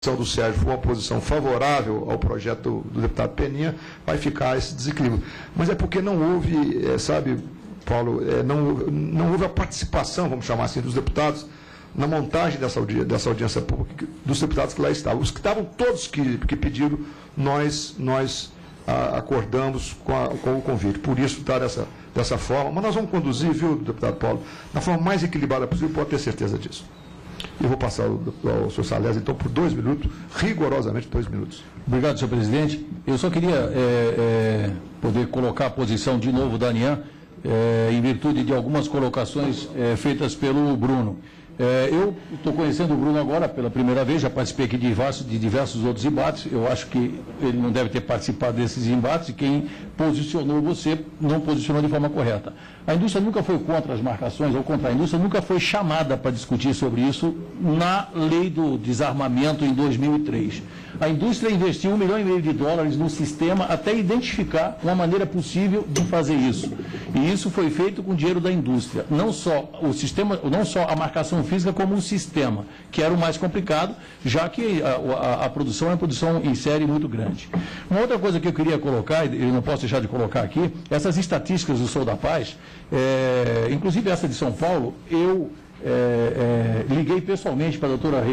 do Sérgio for uma posição favorável ao projeto do deputado Peninha, vai ficar esse desequilíbrio. Mas é porque não houve, sabe, Paulo, não houve a participação, vamos chamar assim, dos deputados na montagem dessa audiência pública, dos deputados que lá estavam. Os que estavam todos que pediram, nós acordamos com o convite. Por isso está dessa forma. Mas nós vamos conduzir, viu, deputado Paulo, da forma mais equilibrada possível, pode ter certeza disso. Eu vou passar ao senhor Salles, então, por 2 minutos, rigorosamente 2 minutos. Obrigado, senhor presidente. Eu só queria poder colocar a posição de novo da ANIAM, em virtude de algumas colocações feitas pelo Bruno. Eu estou conhecendo o Bruno agora pela primeira vez, já participei aqui de diversos outros embates. Eu acho que ele não deve ter participado desses embates, e quem posicionou você não posicionou de forma correta. A indústria nunca foi contra as marcações, ao contrário, a indústria nunca foi chamada para discutir sobre isso na lei do desarmamento em 2003. A indústria investiu $1,5 milhão no sistema até identificar uma maneira possível de fazer isso. E isso foi feito com dinheiro da indústria. Não só o sistema, não só a marcação física, como o sistema, que era o mais complicado, já que a produção é uma produção em série muito grande. Uma outra coisa que eu queria colocar, e eu não posso deixar de colocar aqui, essas estatísticas do Sou da Paz, inclusive essa de São Paulo, eu liguei pessoalmente para a doutora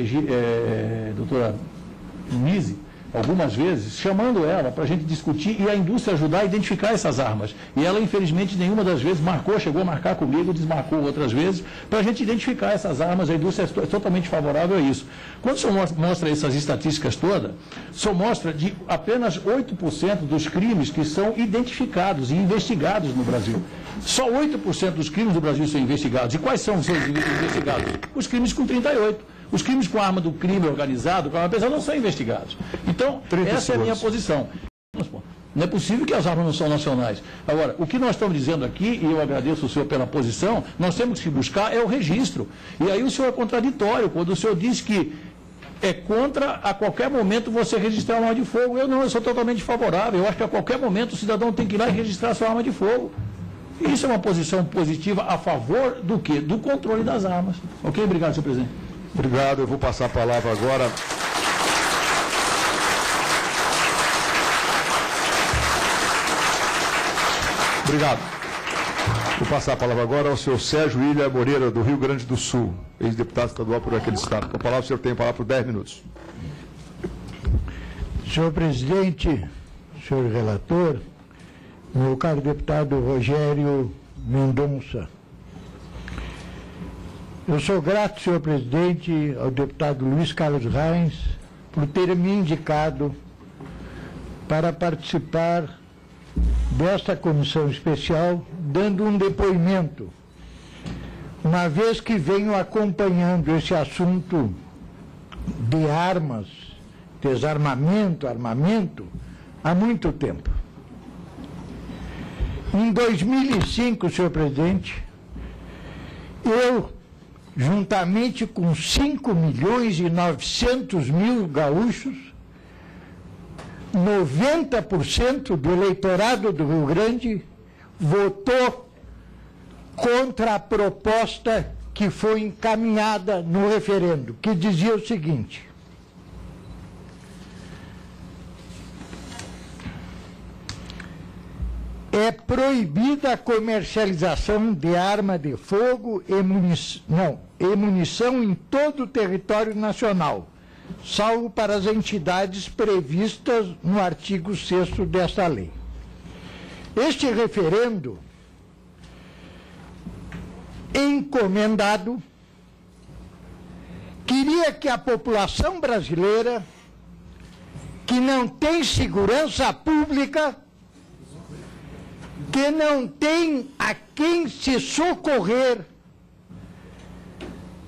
Nise, algumas vezes, chamando ela para a gente discutir e a indústria ajudar a identificar essas armas. E ela, infelizmente, nenhuma das vezes marcou, chegou a marcar comigo, desmarcou outras vezes, para a gente identificar essas armas. A indústria é totalmente favorável a isso. Quando o senhor mostra essas estatísticas todas, o senhor mostra de apenas 8% dos crimes que são identificados e investigados no Brasil. Só 8% dos crimes do Brasil são investigados. E quais são os investigados? Os crimes com 38%. Os crimes com arma do crime organizado, com arma pesada, não são investigados. Então, essa é a minha posição. Não é possível que as armas não são nacionais. Agora, o que nós estamos dizendo aqui, e eu agradeço o senhor pela posição, nós temos que buscar é o registro. E aí o senhor é contraditório, quando o senhor diz que é contra a qualquer momento você registrar uma arma de fogo. Eu sou totalmente favorável. Eu acho que a qualquer momento o cidadão tem que ir lá e registrar sua arma de fogo. Isso é uma posição positiva a favor do quê? Do controle das armas. Ok? Obrigado, senhor presidente. Obrigado. Eu vou passar a palavra agora. Obrigado. Vou passar a palavra agora ao senhor Sérgio Ilha Moreira, do Rio Grande do Sul, ex-deputado estadual por aquele estado. Com a palavra, o senhor tem a palavra por 10 minutos. Senhor presidente, senhor relator, meu caro deputado Rogério Mendonça, eu sou grato, senhor presidente, ao deputado Luiz Carlos Reins por ter me indicado para participar desta comissão especial, dando um depoimento, uma vez que venho acompanhando esse assunto de armas, desarmamento, armamento, há muito tempo. Em 2005, senhor presidente, eu, juntamente com 5.900.000 gaúchos, 90% do eleitorado do Rio Grande votou contra a proposta que foi encaminhada no referendo, que dizia o seguinte: é proibida a comercialização de arma de fogo e munição em todo o território nacional, salvo para as entidades previstas no artigo 6º desta lei. Este referendo, encomendado, queria que a população brasileira, que não tem segurança pública, que não tem a quem se socorrer,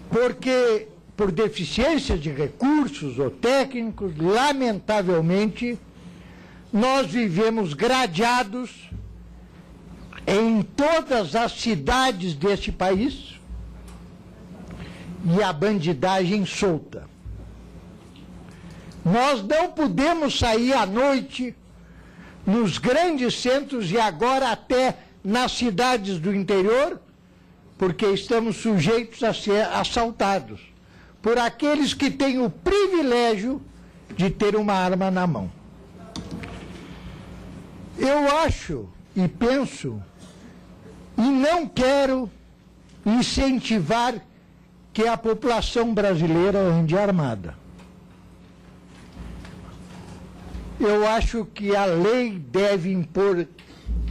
porque por deficiência de recursos ou técnicos, lamentavelmente, nós vivemos gradeados em todas as cidades deste país e a bandidagem solta. Nós não podemos sair à noite nos grandes centros e agora até nas cidades do interior, porque estamos sujeitos a ser assaltados, por aqueles que têm o privilégio de ter uma arma na mão. Eu acho e penso e não quero incentivar que a população brasileira ande armada. Eu acho que a lei deve impor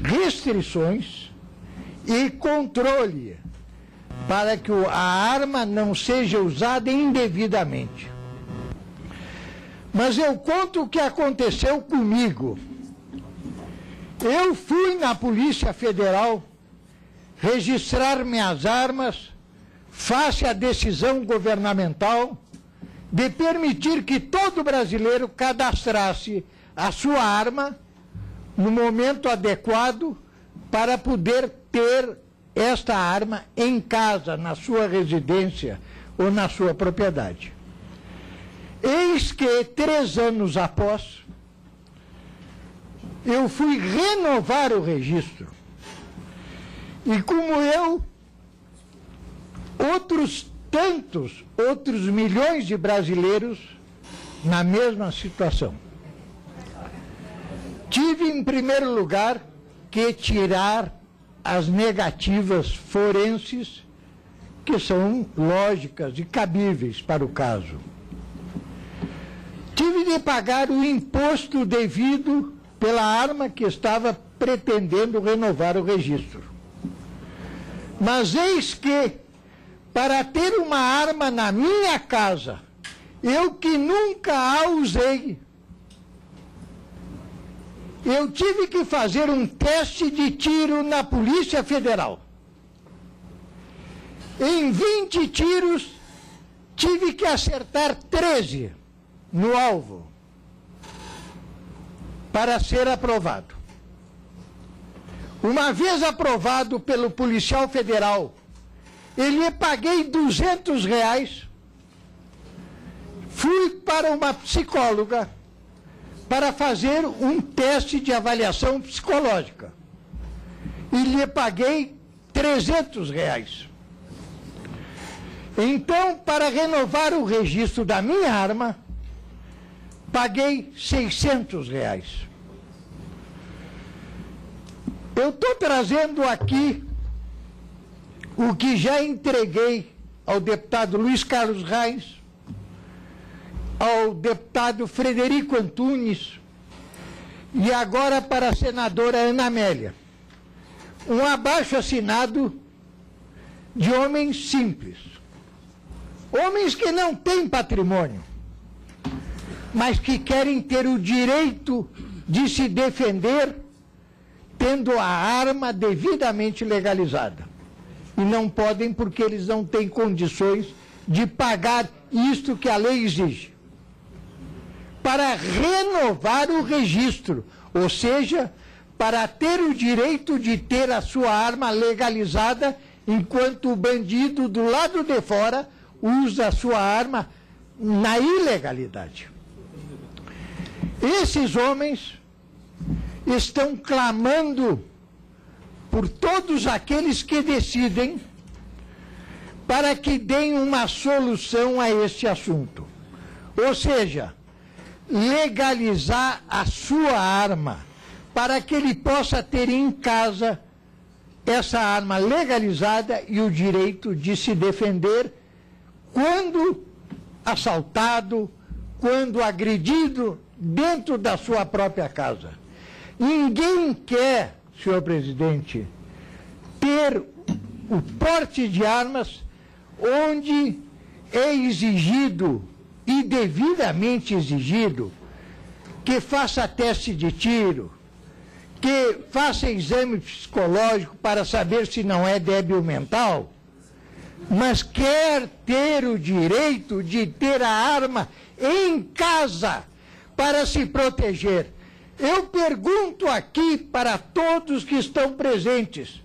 restrições e controle para que a arma não seja usada indevidamente. Mas eu conto o que aconteceu comigo. Eu fui na Polícia Federal registrar minhas armas face à decisão governamental de permitir que todo brasileiro cadastrasse a sua arma no momento adequado para poder ter esta arma em casa, na sua residência ou na sua propriedade. Eis que, 3 anos após, eu fui renovar o registro. E como eu, outros milhões de brasileiros na mesma situação. Tive, em primeiro lugar, que tirar as negativas forenses, que são lógicas e cabíveis para o caso. Tive de pagar o imposto devido pela arma que estava pretendendo renovar o registro. Mas eis que, para ter uma arma na minha casa, eu que nunca a usei, eu tive que fazer um teste de tiro na Polícia Federal. Em 20 tiros, tive que acertar 13 no alvo para ser aprovado. Uma vez aprovado pelo policial federal, eu lhe paguei R$200, fui para uma psicóloga para fazer um teste de avaliação psicológica e lhe paguei R$300. Então, para renovar o registro da minha arma, paguei R$600. Eu estou trazendo aqui o que já entreguei ao deputado Luiz Carlos Reis, ao deputado Frederico Antunes e agora para a senadora Ana Amélia. Um abaixo-assinado de homens simples. Homens que não têm patrimônio, mas que querem ter o direito de se defender tendo a arma devidamente legalizada. E não podem porque eles não têm condições de pagar isto que a lei exige. Para renovar o registro, ou seja, para ter o direito de ter a sua arma legalizada, enquanto o bandido do lado de fora usa a sua arma na ilegalidade. Esses homens estão clamando por todos aqueles que decidem para que deem uma solução a este assunto. Ou seja, legalizar a sua arma para que ele possa ter em casa essa arma legalizada e o direito de se defender quando assaltado, quando agredido dentro da sua própria casa. Ninguém quer, senhor presidente, ter o porte de armas onde é exigido e devidamente exigido que faça teste de tiro, que faça exame psicológico para saber se não é débil mental, mas quer ter o direito de ter a arma em casa para se proteger. Eu pergunto aqui para todos que estão presentes,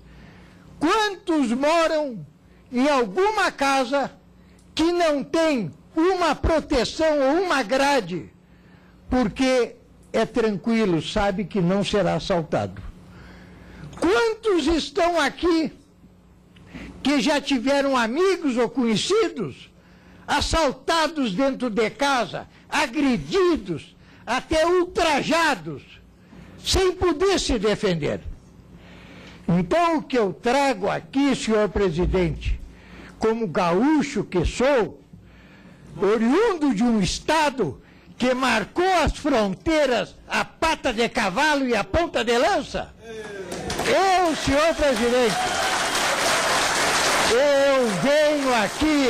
quantos moram em alguma casa que não tem uma proteção ou uma grade, porque é tranquilo, sabe que não será assaltado? Quantos estão aqui que já tiveram amigos ou conhecidos assaltados dentro de casa, agredidos, até ultrajados, sem poder se defender. Então, o que eu trago aqui, senhor presidente, como gaúcho que sou, oriundo de um estado que marcou as fronteiras a pata de cavalo e a ponta de lança, eu, senhor presidente, eu venho aqui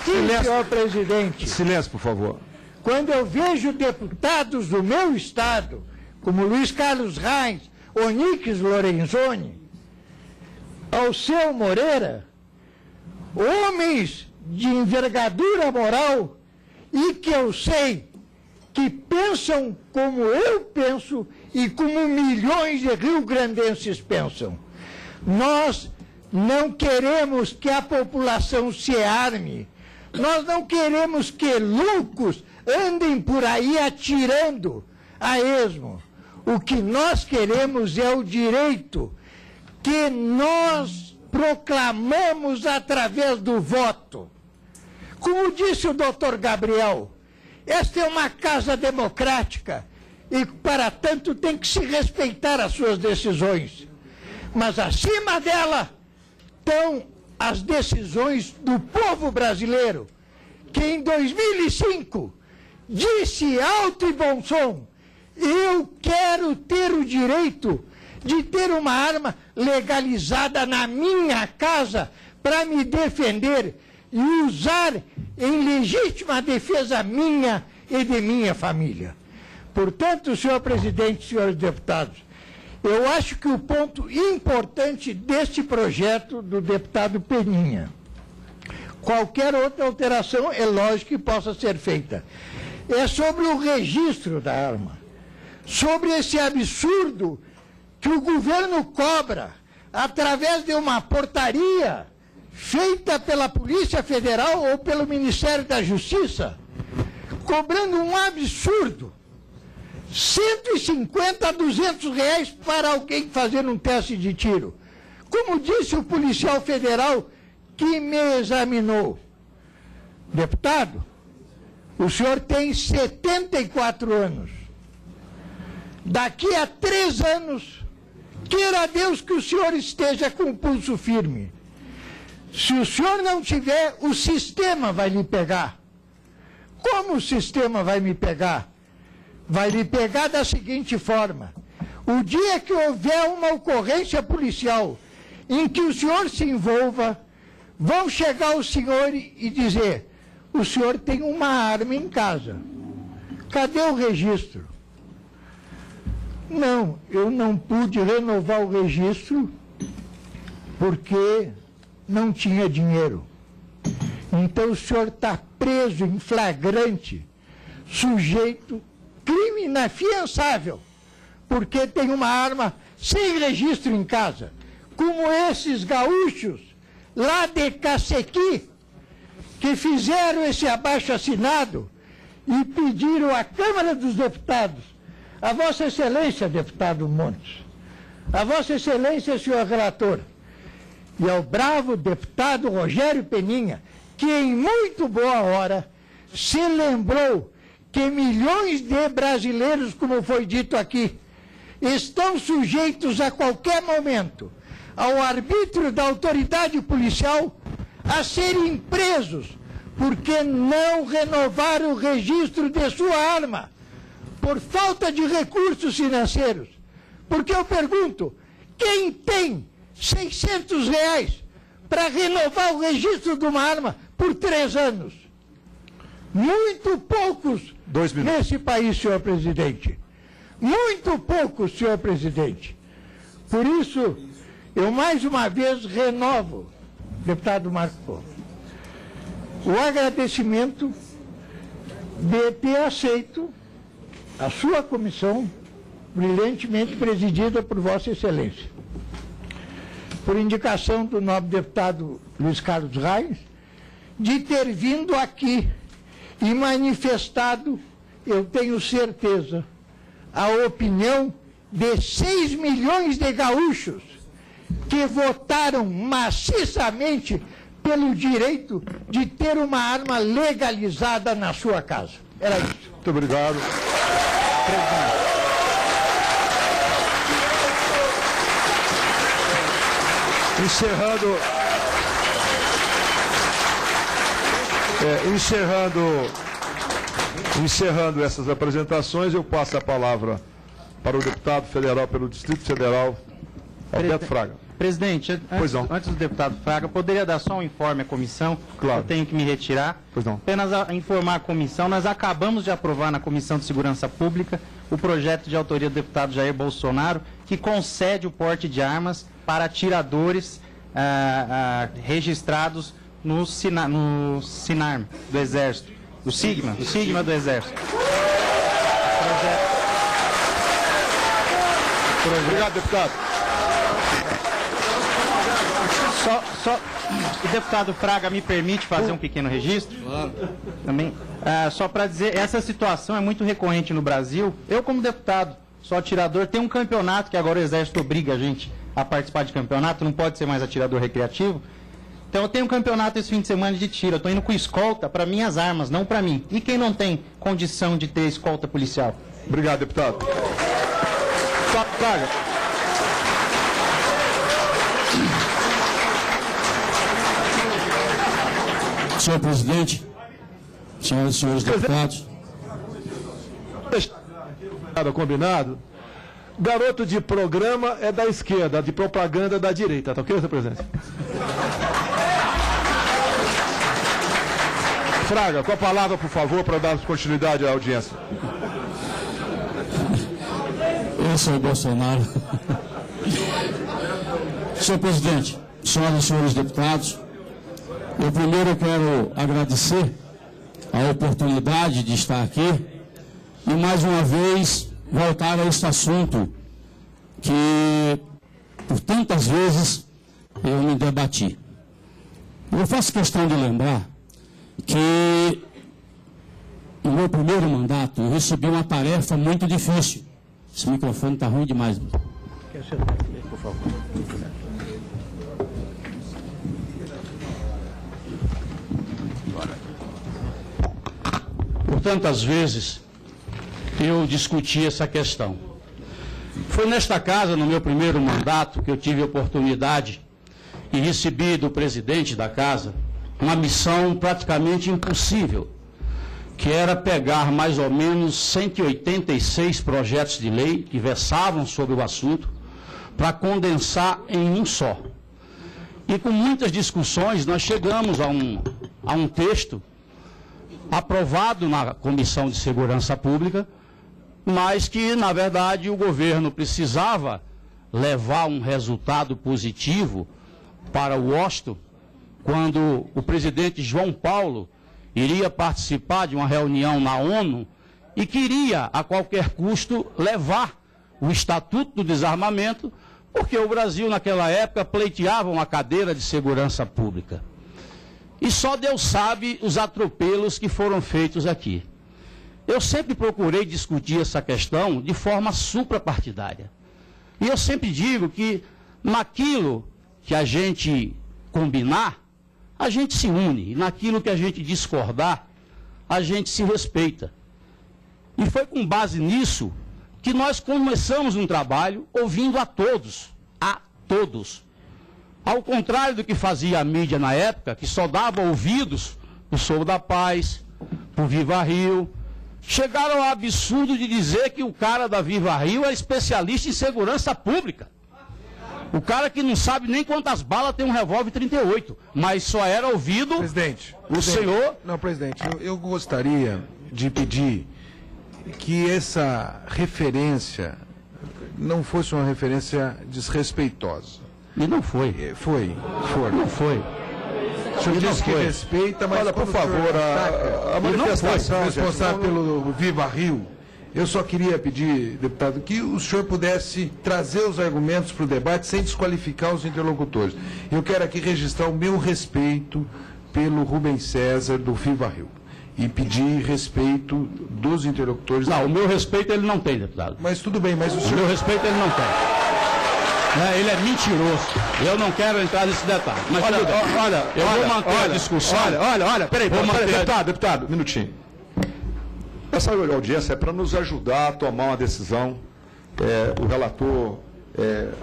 Silêncio. senhor presidente. Silêncio, por favor. Quando eu vejo deputados do meu estado, como Luiz Carlos Reis, Onix Lorenzoni, Alceu Moreira, homens de envergadura moral e que eu sei que pensam como eu penso e como milhões de rio-grandenses pensam. Nós não queremos que a população se arme. Nós não queremos que loucos andem por aí atirando a esmo. O que nós queremos é o direito que nós proclamamos através do voto. Como disse o doutor Gabriel, esta é uma casa democrática e, para tanto, tem que se respeitar as suas decisões. Mas, acima dela, estão as decisões do povo brasileiro, que em 2005 disse alto e bom som: eu quero ter o direito de ter uma arma legalizada na minha casa para me defender e usar em legítima defesa minha e de minha família. Portanto, senhor presidente, senhores deputados, eu acho que o ponto importante deste projeto do deputado Peninha, qualquer outra alteração é lógico que possa ser feita, é sobre o registro da arma, sobre esse absurdo que o governo cobra através de uma portaria feita pela Polícia Federal ou pelo Ministério da Justiça, cobrando um absurdo, 150 a 200 reais para alguém fazer um teste de tiro. Como disse o policial federal que me examinou: deputado, o senhor tem 74 anos. Daqui a 3 anos, queira Deus que o senhor esteja com o pulso firme. Se o senhor não tiver, o sistema vai lhe pegar. Como o sistema vai me pegar? Vai lhe pegar da seguinte forma: o dia que houver uma ocorrência policial em que o senhor se envolva, vão chegar ao senhor e dizer: o senhor tem uma arma em casa. Cadê o registro? Não, eu não pude renovar o registro porque não tinha dinheiro. Então o senhor está preso em flagrante, sujeito crime inafiançável, porque tem uma arma sem registro em casa, como esses gaúchos lá de Cacequi, que fizeram esse abaixo-assinado e pediram à Câmara dos Deputados: a Vossa Excelência, deputado Montes, a Vossa Excelência, senhor relator, e ao bravo deputado Rogério Peninha, que em muito boa hora se lembrou que milhões de brasileiros, como foi dito aqui, estão sujeitos a qualquer momento ao arbítrio da autoridade policial a serem presos porque não renovaram o registro de sua arma por falta de recursos financeiros. Porque eu pergunto, quem tem 600 reais para renovar o registro de uma arma por 3 anos? Muito poucos nesse país, senhor presidente. Muito poucos, senhor presidente. Por isso, eu mais uma vez renovo, deputado Marco, o agradecimento de ter aceito a sua comissão, brilhantemente presidida por Vossa Excelência, por indicação do nobre deputado Luiz Carlos Reis, de ter vindo aqui e manifestado, eu tenho certeza, a opinião de 6 milhões de gaúchos que votaram maciçamente pelo direito de ter uma arma legalizada na sua casa. Era isso. Muito obrigado. Encerrando essas apresentações, eu passo a palavra para o deputado federal pelo Distrito Federal, Alberto Fraga. Presidente, antes do deputado Fraga, poderia dar só um informe à comissão? Claro. Eu tenho que me retirar. Pois não. Apenas informar a comissão, nós acabamos de aprovar na Comissão de Segurança Pública o projeto de autoria do deputado Jair Bolsonaro, que concede o porte de armas para atiradores registrados no SINARM do Exército, do SIGMA do Exército. Obrigado, deputado. O deputado Fraga me permite fazer um pequeno registro? Claro. Também. Só para dizer, essa situação é muito recorrente no Brasil. Eu, como deputado, sou atirador, tem um campeonato que agora o Exército obriga a gente a participar de campeonato, não pode ser mais atirador recreativo. Então eu tenho um campeonato esse fim de semana de tiro, eu estou indo com escolta para minhas armas, não para mim. E quem não tem condição de ter escolta policial? Obrigado, deputado. Fraga. Senhor presidente, senhoras e senhores deputados. Combinado? Garoto de programa é da esquerda, de propaganda é da direita, tá ok, senhor presidente? Fraga, com a palavra, por favor, para darmos continuidade à audiência. Eu sou o Bolsonaro. Senhor presidente, senhoras e senhores deputados, eu primeiro quero agradecer a oportunidade de estar aqui e mais uma vez voltar a esse assunto que por tantas vezes eu me debati. Eu faço questão de lembrar que no meu primeiro mandato eu recebi uma tarefa muito difícil. Esse microfone está ruim demais. Quer sentar aqui, por favor? Por tantas vezes eu discuti essa questão. Foi nesta casa, no meu primeiro mandato, que eu tive a oportunidade e recebi do presidente da casa uma missão praticamente impossível, que era pegar mais ou menos 186 projetos de lei que versavam sobre o assunto para condensar em um só. E com muitas discussões nós chegamos a um texto aprovado na Comissão de Segurança Pública, mas que, na verdade, o governo precisava levar um resultado positivo para Washington, quando o presidente João Paulo iria participar de uma reunião na ONU e queria, a qualquer custo, levar o Estatuto do Desarmamento, porque o Brasil, naquela época, pleiteava uma cadeira de segurança pública. E só Deus sabe os atropelos que foram feitos aqui. Eu sempre procurei discutir essa questão de forma suprapartidária. E eu sempre digo que naquilo que a gente combinar, a gente se une. E naquilo que a gente discordar, a gente se respeita. E foi com base nisso que nós começamos um trabalho ouvindo a todos. A todos. Ao contrário do que fazia a mídia na época, que só dava ouvidos para o Sou da Paz, para o Viva Rio, chegaram ao absurdo de dizer que o cara da Viva Rio é especialista em segurança pública. O cara que não sabe nem quantas balas tem um revólver 38, mas só era ouvido senhor... Não, presidente, eu gostaria de pedir que essa referência não fosse uma referência desrespeitosa. E não foi. Foi. Não foi. O senhor disse que respeita, mas olha, por favor, a manifestação responsável pelo Viva Rio, eu só queria pedir, deputado, que o senhor pudesse trazer os argumentos para o debate sem desqualificar os interlocutores. Eu quero aqui registrar o meu respeito pelo Rubens César do Viva Rio e pedir respeito dos interlocutores. Não, o meu respeito ele não tem, deputado. Mas tudo bem, mas o senhor... O meu respeito ele não tem. Ele é mentiroso. Eu não quero entrar nesse detalhe. Mas eu vou manter a discussão. Peraí, deputado, um minutinho. Essa audiência é para nos ajudar a tomar uma decisão, o relator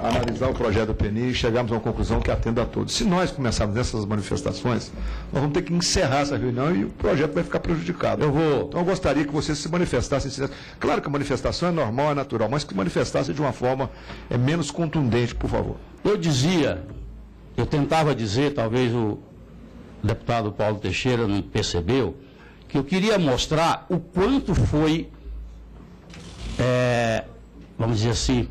analisar o projeto do PNI e chegarmos a uma conclusão que atenda a todos. Se nós começarmos nessas manifestações, nós vamos ter que encerrar essa reunião e o projeto vai ficar prejudicado. Então eu gostaria que vocês se manifestassem. Claro que a manifestação é normal, é natural, mas que manifestassem de uma forma menos contundente, por favor. Eu tentava dizer, talvez o deputado Paulo Teixeira não percebeu, que eu queria mostrar o quanto foi, vamos dizer assim,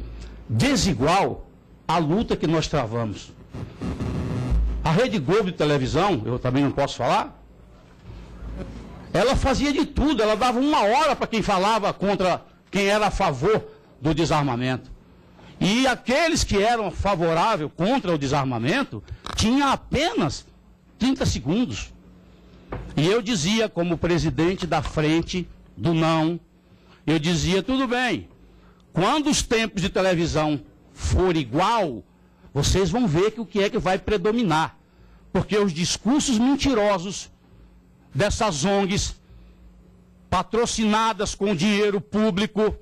desigual a luta que nós travamos. A Rede Globo de televisão, eu também não posso falar, ela fazia de tudo, ela dava 1 hora para quem falava contra, quem era a favor do desarmamento. E aqueles que eram favoráveis contra o desarmamento, tinha apenas 30 segundos. E eu dizia, como presidente da frente do não, eu dizia, tudo bem, quando os tempos de televisão for igual, vocês vão ver que o que é que vai predominar. Porque os discursos mentirosos dessas ONGs, patrocinadas com dinheiro público,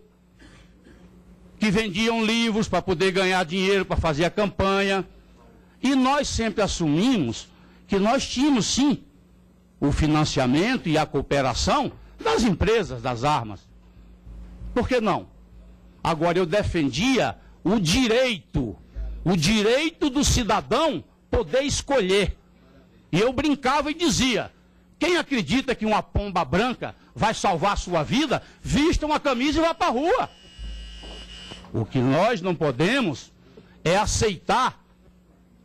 que vendiam livros para poder ganhar dinheiro, para fazer a campanha, e nós sempre assumimos que nós tínhamos, sim, o financiamento e a cooperação das empresas das armas. Por que não? Agora, eu defendia o direito do cidadão poder escolher. E eu brincava e dizia, quem acredita que uma pomba branca vai salvar a sua vida, vista uma camisa e vá para a rua. O que nós não podemos é aceitar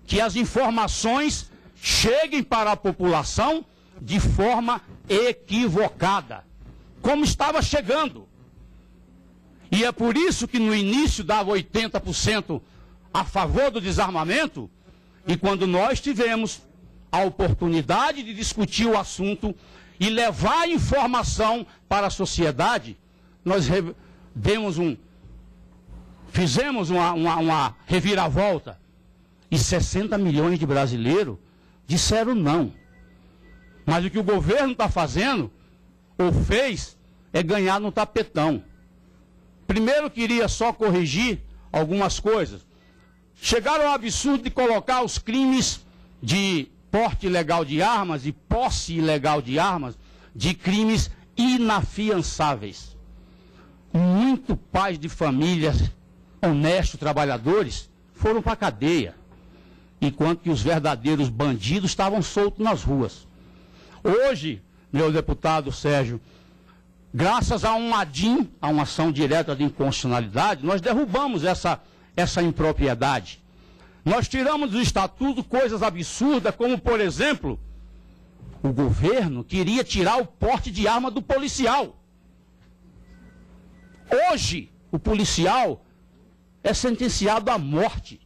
que as informações cheguem para a população de forma equivocada, como estava chegando. E é por isso que no início dava 80% a favor do desarmamento, e quando nós tivemos a oportunidade de discutir o assunto e levar a informação para a sociedade, nós fizemos uma reviravolta, e 60 milhões de brasileiros disseram não. Mas o que o governo está fazendo, ou fez, é ganhar no tapetão. Primeiro queria só corrigir algumas coisas. Chegaram ao absurdo de colocar os crimes de porte ilegal de armas e posse ilegal de armas de crimes inafiançáveis. Muitos pais de famílias honestos, trabalhadores, foram para a cadeia, enquanto que os verdadeiros bandidos estavam soltos nas ruas. Hoje, meu deputado Sérgio, graças a um ADIM, a uma ação direta de inconstitucionalidade, nós derrubamos essa impropriedade. Nós tiramos do estatuto coisas absurdas, como, por exemplo, o governo queria tirar o porte de arma do policial. Hoje, o policial é sentenciado à morte,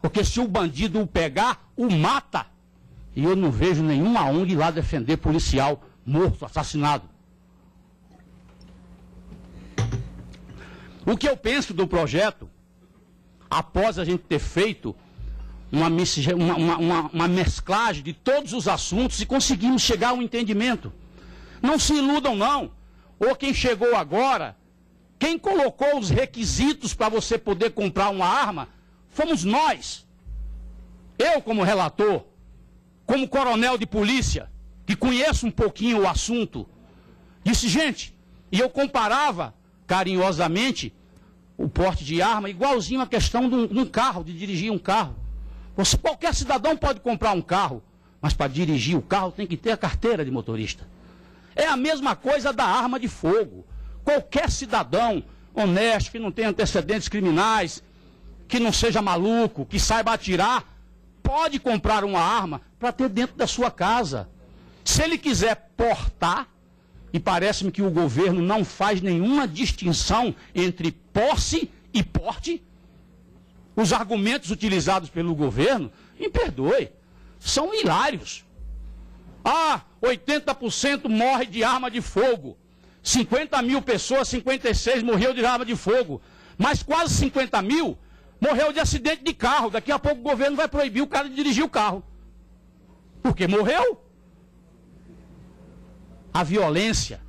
porque se o bandido o pegar, o mata. E eu não vejo nenhuma ONG lá defender policial morto, assassinado. O que eu penso do projeto, após a gente ter feito uma mesclagem de todos os assuntos e conseguimos chegar a um entendimento. Não se iludam, não. Ou quem chegou agora, quem colocou os requisitos para você poder comprar uma arma, fomos nós. Eu, como relator, como coronel de polícia, que conheço um pouquinho o assunto, disse, gente, e eu comparava carinhosamente o porte de arma igualzinho à questão de um carro, de dirigir um carro. Qualquer cidadão pode comprar um carro, mas para dirigir o carro tem que ter a carteira de motorista. É a mesma coisa da arma de fogo. Qualquer cidadão honesto, que não tenha antecedentes criminais, que não seja maluco, que saiba atirar, pode comprar uma arma para ter dentro da sua casa. Se ele quiser portar, e parece-me que o governo não faz nenhuma distinção entre posse e porte, os argumentos utilizados pelo governo, me perdoe, são hilários. 80% morre de arma de fogo. 50 mil pessoas, 56 morreu de arma de fogo. Mas quase 50 mil Morreu de acidente de carro. Daqui a pouco o governo vai proibir o cara de dirigir o carro. Porque morreu. A violência.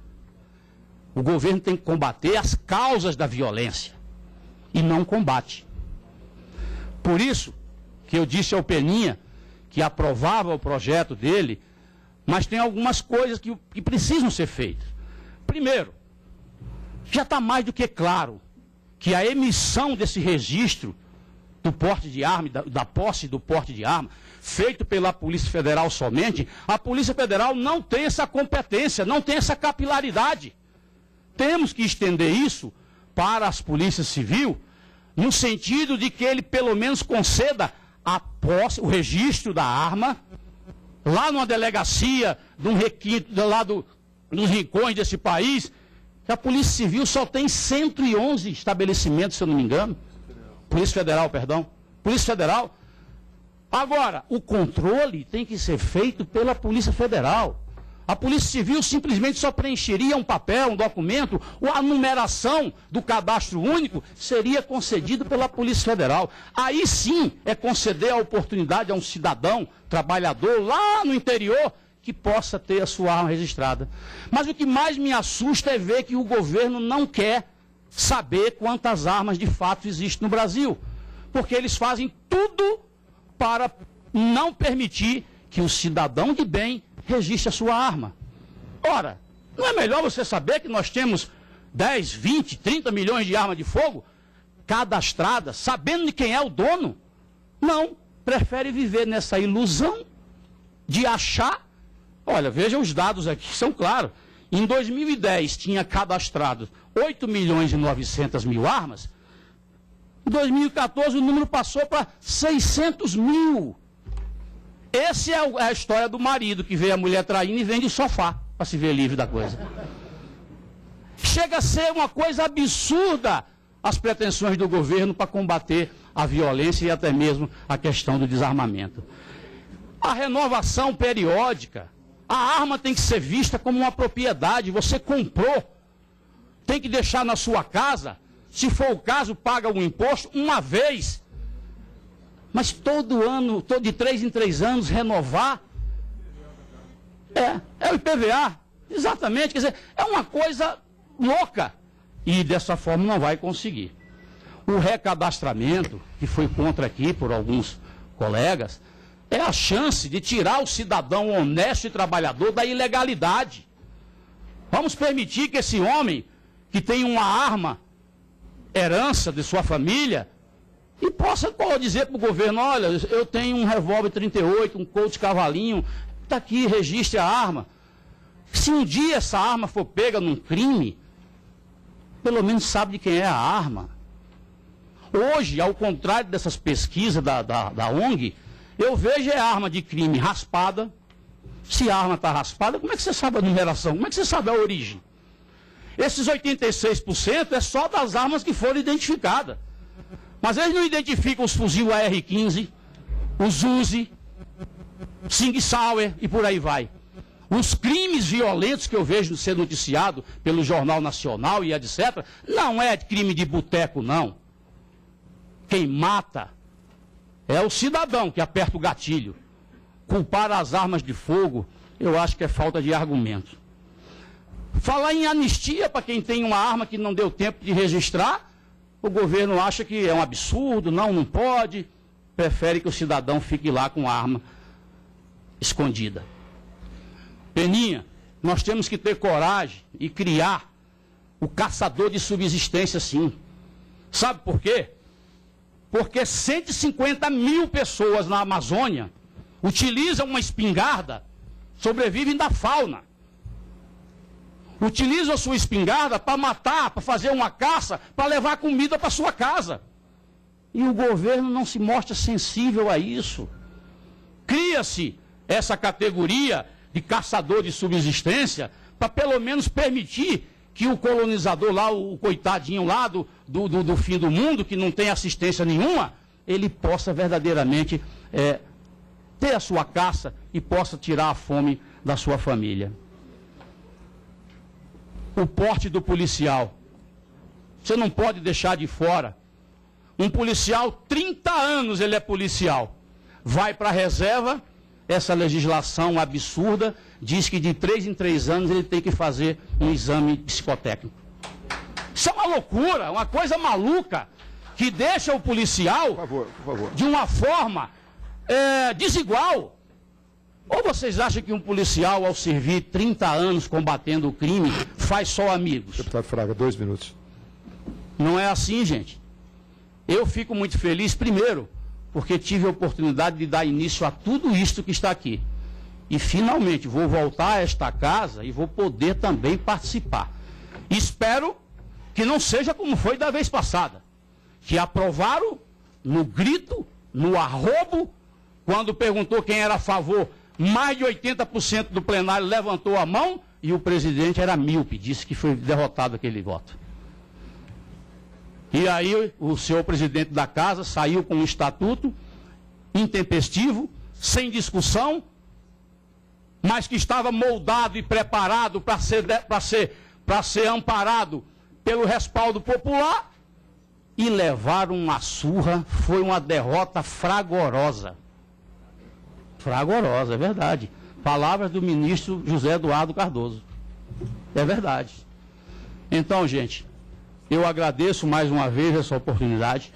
O governo tem que combater as causas da violência. E não combate. Por isso que eu disse ao Peninha que aprovava o projeto dele, mas tem algumas coisas que precisam ser feitas. Primeiro, já está mais do que claro que a emissão desse registro do porte de arma, da posse do porte de arma, feito pela Polícia Federal somente, a Polícia Federal não tem essa competência, não tem essa capilaridade. Temos que estender isso para as polícias civil, no sentido de que ele pelo menos conceda a posse, o registro da arma, lá numa delegacia, num requinte, lá nos rincões desse país, que a Polícia Civil só tem 111 estabelecimentos, se eu não me engano. Polícia Federal, perdão. Polícia Federal. Agora, o controle tem que ser feito pela Polícia Federal. A Polícia Civil simplesmente só preencheria um papel, um documento, ou a numeração do cadastro único seria concedido pela Polícia Federal. Aí sim é conceder a oportunidade a um cidadão, trabalhador, lá no interior, que possa ter a sua arma registrada. Mas o que mais me assusta é ver que o governo não quer saber quantas armas de fato existem no Brasil. Porque eles fazem tudo para não permitir que o cidadão de bem registre a sua arma. Ora, não é melhor você saber que nós temos 10, 20, 30 milhões de armas de fogo cadastradas, sabendo de quem é o dono? Não, prefere viver nessa ilusão de achar. Olha, veja os dados aqui, são claros. Em 2010 tinha cadastrado 8 milhões e 900 mil armas. Em 2014 o número passou para 600 mil. Essa é a história do marido que vê a mulher traindo e vende sofá para se ver livre da coisa. Chega a ser uma coisa absurda as pretensões do governo para combater a violência e até mesmo a questão do desarmamento. A renovação periódica. A arma tem que ser vista como uma propriedade. Você comprou. Tem que deixar na sua casa. Se for o caso, paga o imposto uma vez. Mas todo ano, de 3 em 3 anos, renovar. É o IPVA. Exatamente. Quer dizer, é uma coisa louca. E dessa forma não vai conseguir. O recadastramento, que foi contra aqui por alguns colegas, é a chance de tirar o cidadão honesto e trabalhador da ilegalidade. Vamos permitir que esse homem, que tem uma arma, herança de sua família, e possa dizer para o governo, olha, eu tenho um revólver 38, um Colt Cavalinho, está aqui, registre a arma. Se um dia essa arma for pega num crime, pelo menos sabe de quem é a arma. Hoje, ao contrário dessas pesquisas da ONG, eu vejo a arma de crime raspada. Se a arma está raspada, como é que você sabe a numeração? Como é que você sabe a origem? Esses 86% é só das armas que foram identificadas. Mas eles não identificam os fuzil AR-15, os Uzi, Sig Sauer e por aí vai. Os crimes violentos que eu vejo ser noticiado pelo Jornal Nacional e etc., não é crime de boteco, não. Quem mata é o cidadão que aperta o gatilho. Culpar as armas de fogo, eu acho que é falta de argumento. Falar em anistia para quem tem uma arma que não deu tempo de registrar, o governo acha que é um absurdo, não pode, prefere que o cidadão fique lá com a arma escondida. Peninha, nós temos que ter coragem e criar o caçador de subsistência, sim. Sabe por quê? Porque 150 mil pessoas na Amazônia utilizam uma espingarda, sobrevivem da fauna. Utilizam a sua espingarda para matar, para fazer uma caça, para levar comida para sua casa. E o governo não se mostra sensível a isso. Cria-se essa categoria de caçador de subsistência para pelo menos permitir que o colonizador lá, o coitadinho lá do fim do mundo, que não tem assistência nenhuma, ele possa verdadeiramente ter a sua caça e possa tirar a fome da sua família. O porte do policial. Você não pode deixar de fora Um policial, 30 anos ele é policial. Vai para a reserva, essa legislação absurda diz que de 3 em 3 anos ele tem que fazer um exame psicotécnico. Isso é uma loucura, uma coisa maluca, que deixa o policial por favor. de uma forma desigual. Ou vocês acham que um policial, ao servir 30 anos combatendo o crime, faz só amigos? Deputado Fraga, 2 minutos. Não é assim, gente. Eu fico muito feliz, primeiro, porque tive a oportunidade de dar início a tudo isto que está aqui. E, finalmente, vou voltar a esta casa e vou poder também participar. Espero que não seja como foi da vez passada, que aprovaram no grito, no arrobo, quando perguntou quem era a favor, mais de 80% do plenário levantou a mão e o presidente era míope, disse que foi derrotado aquele voto. E aí o senhor presidente da casa saiu com um estatuto intempestivo, sem discussão, mas que estava moldado e preparado para ser amparado pelo respaldo popular, e levaram uma surra. Foi uma derrota fragorosa. Fragorosa, é verdade. Palavras do ministro José Eduardo Cardoso. É verdade. Então, gente, eu agradeço mais uma vez essa oportunidade.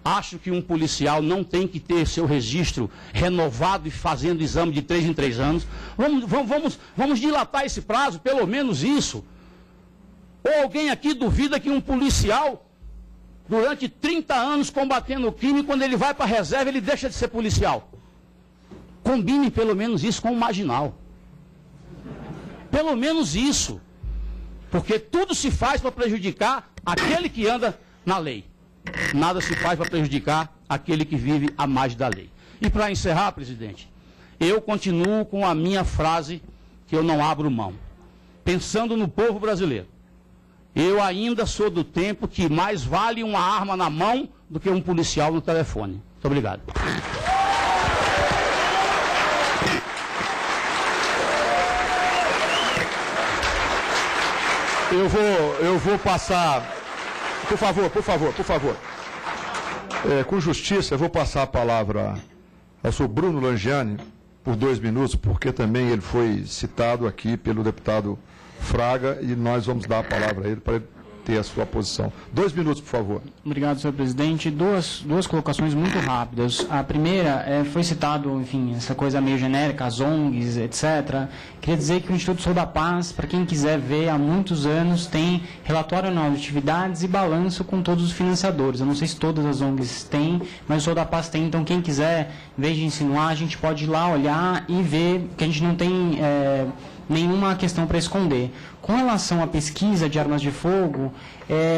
Acho que um policial não tem que ter seu registro renovado e fazendo exame de 3 em 3 anos. Vamos dilatar esse prazo, pelo menos isso. Ou alguém aqui duvida que um policial, durante 30 anos combatendo o crime, quando ele vai para a reserva, ele deixa de ser policial? Combine pelo menos isso com o marginal. Pelo menos isso. Porque tudo se faz para prejudicar aquele que anda na lei. Nada se faz para prejudicar aquele que vive à margem da lei. E para encerrar, presidente, eu continuo com a minha frase que eu não abro mão. Pensando no povo brasileiro, eu ainda sou do tempo que mais vale uma arma na mão do que um policial no telefone. Muito obrigado. Eu vou passar, por favor. Com justiça, eu vou passar a palavra ao senhor Bruno Langiani por 2 minutos, porque também ele foi citado aqui pelo deputado Fraga e nós vamos dar a palavra a ele para ele ter a sua posição. 2 minutos, por favor. Obrigado, senhor presidente. Duas colocações muito rápidas. A primeira, foi citado, enfim, essa coisa meio genérica, as ONGs, etc. Queria dizer que o Instituto Sou da Paz, para quem quiser ver, há muitos anos tem relatório anual de atividades e balanço com todos os financiadores. Eu não sei se todas as ONGs têm, mas o Sou da Paz tem. Então, quem quiser, em vez de insinuar, a gente pode ir lá olhar e ver que a gente não tem nenhuma questão para esconder. Com relação à pesquisa de armas de fogo,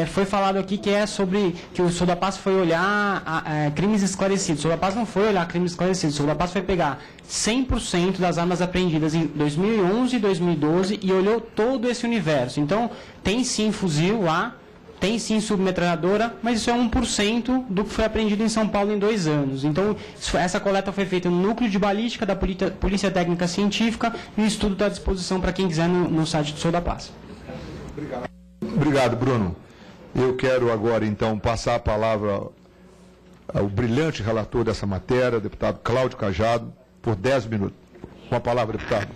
foi falado aqui que é sobre que o Sou da Paz foi olhar crimes esclarecidos. O Sou da Paz não foi olhar crimes esclarecidos. O Sou da Paz foi pegar 100% das armas apreendidas em 2011 e 2012 e olhou todo esse universo. Então, tem sim fuzil lá, tem sim submetralhadora, mas isso é 1% do que foi apreendido em São Paulo em 2 anos. Então, essa coleta foi feita no núcleo de balística da Polícia Técnica Científica e o estudo está à disposição para quem quiser no site do Sou da Paz. Obrigado, Bruno. Eu quero agora, então, passar a palavra ao brilhante relator dessa matéria, o deputado Cláudio Cajado, por 10 minutos. Com a palavra, deputado.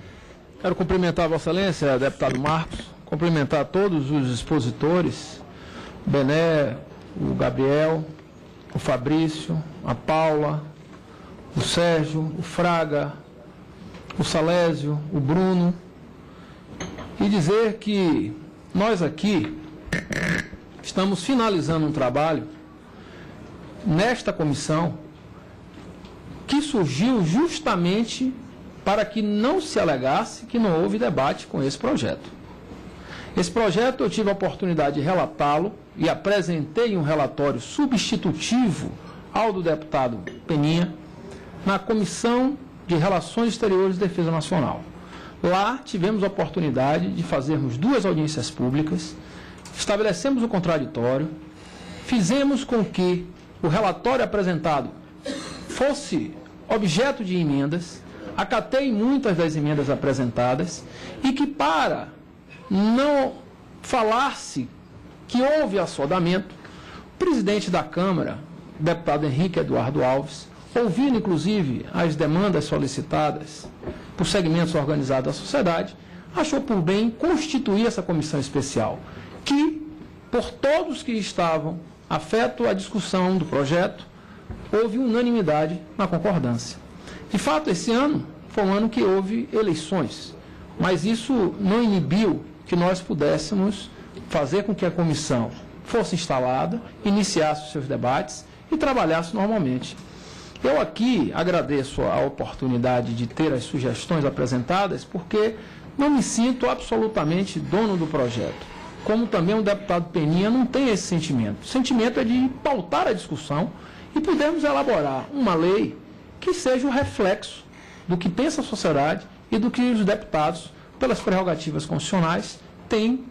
Quero cumprimentar a Vossa Excelência, deputado Marcos, cumprimentar todos os expositores, o Bené, o Gabriel, o Fabrício, a Paula, o Sérgio, o Fraga, o Salésio, o Bruno, e dizer que nós aqui estamos finalizando um trabalho nesta comissão que surgiu justamente para que não se alegasse que não houve debate com esse projeto. Esse projeto eu tive a oportunidade de relatá-lo e apresentei um relatório substitutivo ao do deputado Peninha na Comissão de Relações Exteriores e Defesa Nacional. Lá tivemos a oportunidade de fazermos 2 audiências públicas, estabelecemos o contraditório, fizemos com que o relatório apresentado fosse objeto de emendas, acatei muitas das emendas apresentadas e que, para não falar-se que houve assodamento, o presidente da Câmara, deputado Henrique Eduardo Alves, ouvindo inclusive as demandas solicitadas por segmentos organizados da sociedade, achou por bem constituir essa comissão especial, que, por todos que estavam afeto à discussão do projeto, houve unanimidade na concordância. De fato, esse ano foi um ano que houve eleições, mas isso não inibiu que nós pudéssemos fazer com que a comissão fosse instalada, iniciasse os seus debates e trabalhasse normalmente. Eu aqui agradeço a oportunidade de ter as sugestões apresentadas, porque não me sinto absolutamente dono do projeto. Como também o deputado Peninha não tem esse sentimento. O sentimento é de pautar a discussão e podermos elaborar uma lei que seja o reflexo do que pensa a sociedade e do que os deputados, pelas prerrogativas constitucionais, têm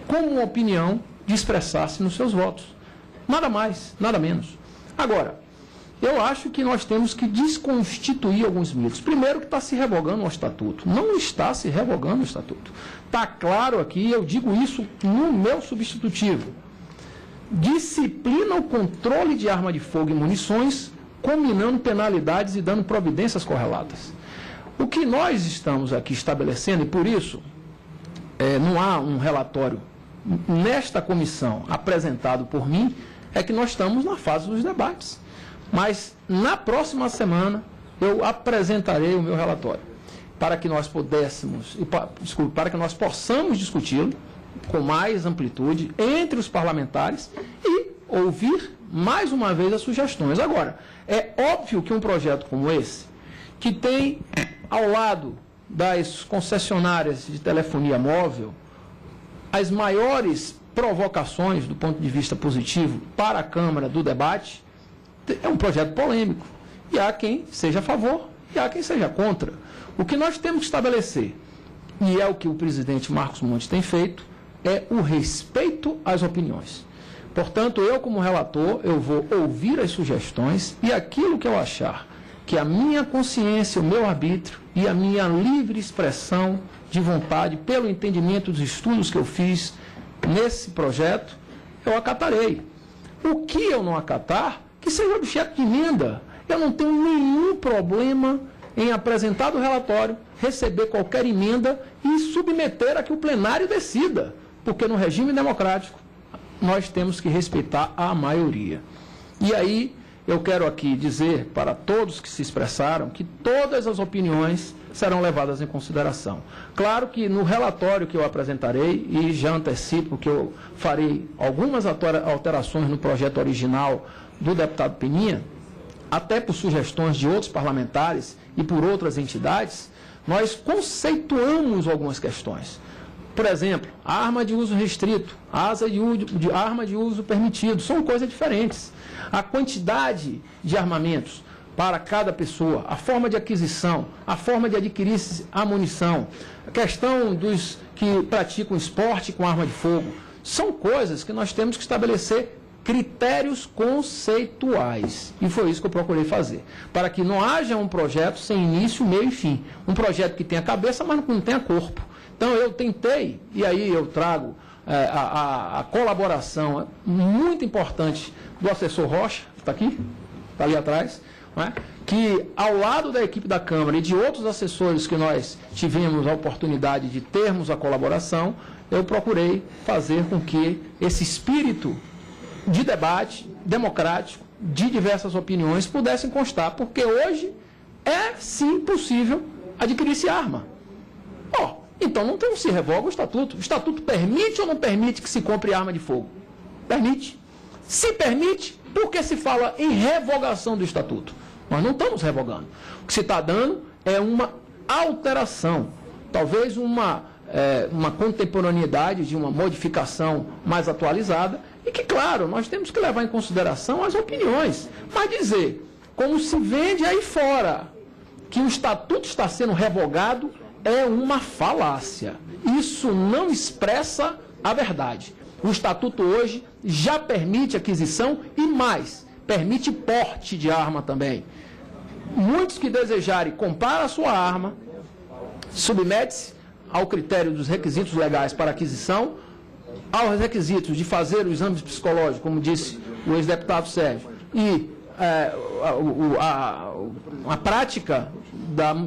como opinião de expressar-se nos seus votos. Nada mais, nada menos. Agora, eu acho que nós temos que desconstituir alguns mitos. Primeiro, que está se revogando o Estatuto. Não está se revogando o Estatuto. Está claro aqui, eu digo isso no meu substitutivo. Disciplina o controle de arma de fogo e munições, combinando penalidades e dando providências correlatas. O que nós estamos aqui estabelecendo, e por isso não há um relatório nesta comissão apresentado por mim, é que nós estamos na fase dos debates. Mas na próxima semana eu apresentarei o meu relatório para que nós para que nós possamos discuti-lo com mais amplitude entre os parlamentares e ouvir mais uma vez as sugestões. Agora, é óbvio que um projeto como esse, que tem ao lado das concessionárias de telefonia móvel as maiores provocações do ponto de vista positivo para a Câmara do debate, é um projeto polêmico. E há quem seja a favor e há quem seja contra. O que nós temos que estabelecer, e é o que o presidente Marcos Montes tem feito, é o respeito às opiniões. Portanto, eu como relator, eu vou ouvir as sugestões e aquilo que eu achar que a minha consciência, o meu arbítrio e a minha livre expressão de vontade, pelo entendimento dos estudos que eu fiz nesse projeto, eu acatarei. O que eu não acatar, que seja objeto de emenda. Eu não tenho nenhum problema em apresentar o relatório, receber qualquer emenda e submeter a que o plenário decida, porque no regime democrático nós temos que respeitar a maioria. E aí eu quero aqui dizer para todos que se expressaram que todas as opiniões serão levadas em consideração. Claro que no relatório que eu apresentarei, e já antecipo que eu farei algumas alterações no projeto original do deputado Peninha, até por sugestões de outros parlamentares e por outras entidades, nós conceituamos algumas questões. Por exemplo, a arma de uso restrito, a arma de uso permitido, são coisas diferentes. A quantidade de armamentos para cada pessoa, a forma de aquisição, a forma de adquirir a munição, a questão dos que praticam esporte com arma de fogo, são coisas que nós temos que estabelecer critérios conceituais. E foi isso que eu procurei fazer. Para que não haja um projeto sem início, meio e fim. Um projeto que tenha cabeça, mas não tenha corpo. Então eu tentei, e aí eu trago a colaboração muito importante do assessor Rocha, que está aqui, está ali atrás, não é? Que ao lado da equipe da Câmara e de outros assessores que nós tivemos a oportunidade de termos a colaboração, eu procurei fazer com que esse espírito de debate democrático, de diversas opiniões, pudessem constar, porque hoje é sim possível adquirir-se arma. Então não se revoga o Estatuto. O Estatuto permite ou não permite que se compre arma de fogo? Permite. Se permite, por que se fala em revogação do Estatuto? Nós não estamos revogando. O que se está dando é uma alteração, talvez uma contemporaneidade de uma modificação mais atualizada, e que, claro, nós temos que levar em consideração as opiniões. Mas dizer, como se vende aí fora, que o Estatuto está sendo revogado, é uma falácia. Isso não expressa a verdade. O Estatuto hoje já permite aquisição e mais, permite porte de arma também. Muitos que desejarem comprar a sua arma, submete-se ao critério dos requisitos legais para aquisição, aos requisitos de fazer o exame psicológico, como disse o ex-deputado Sérgio, e a prática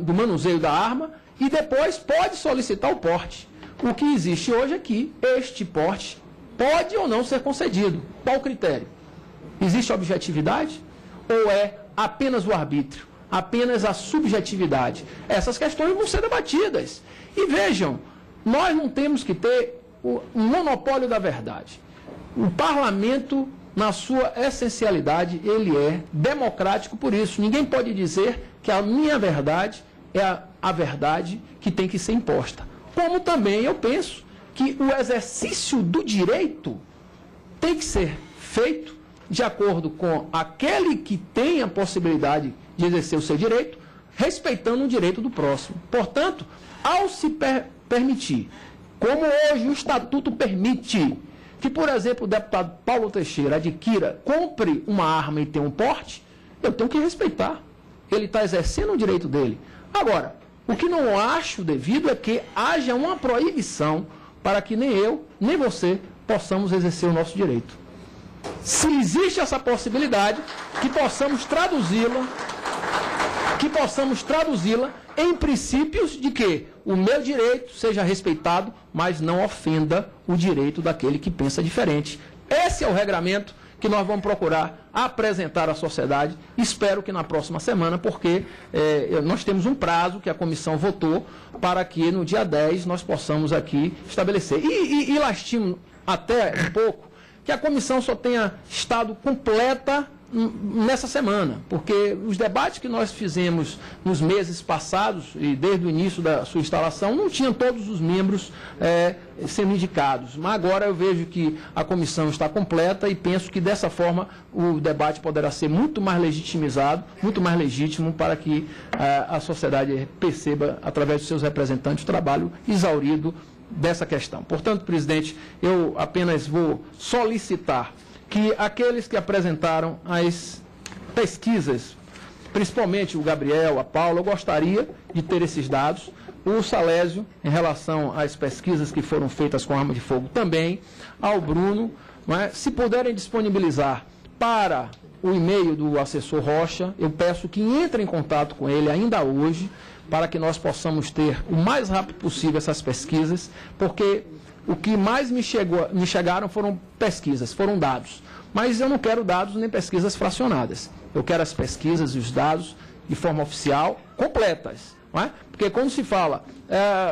do manuseio da arma, e depois pode solicitar o porte. O que existe hoje é que este porte pode ou não ser concedido. Qual o critério? Existe objetividade ou é apenas o arbítrio, apenas a subjetividade? Essas questões vão ser debatidas. E vejam, nós não temos que ter o monopólio da verdade. O parlamento, na sua essencialidade, ele é democrático por isso. Ninguém pode dizer que a minha verdade é a verdade que tem que ser imposta. Como também eu penso que o exercício do direito tem que ser feito de acordo com aquele que tem a possibilidade de exercer o seu direito, respeitando o direito do próximo. Portanto, ao se permitir, como hoje o Estatuto permite, que, por exemplo, o deputado Paulo Teixeira adquira, compre uma arma e tenha um porte, eu tenho que respeitar. Ele está exercendo o direito dele. Agora, o que não acho devido é que haja uma proibição para que nem eu, nem você, possamos exercer o nosso direito. Se existe essa possibilidade, que possamos traduzi-la em princípios de que o meu direito seja respeitado, mas não ofenda o direito daquele que pensa diferente. Esse é o regramento que nós vamos procurar apresentar à sociedade, espero que na próxima semana, porque nós temos um prazo que a comissão votou para que no dia 10 nós possamos aqui estabelecer. E lastimo até um pouco que a comissão só tenha estado completa nessa semana, porque os debates que nós fizemos nos meses passados e desde o início da sua instalação não tinham todos os membros sendo indicados, mas agora eu vejo que a comissão está completa e penso que dessa forma o debate poderá ser muito mais legitimizado, muito mais legítimo, para que a sociedade perceba, através dos seus representantes, o trabalho exaurido dessa questão. Portanto, presidente, eu apenas vou solicitar que aqueles que apresentaram as pesquisas, principalmente o Gabriel, a Paula, eu gostaria de ter esses dados, o Salésio, em relação às pesquisas que foram feitas com arma de fogo também, ao Bruno, se puderem disponibilizar para o e-mail do assessor Rocha, eu peço que entre em contato com ele ainda hoje, para que nós possamos ter o mais rápido possível essas pesquisas, porque o que mais me chegaram foram pesquisas, foram dados. Mas eu não quero dados nem pesquisas fracionadas. Eu quero as pesquisas e os dados de forma oficial, completas. Não é? Porque quando se fala,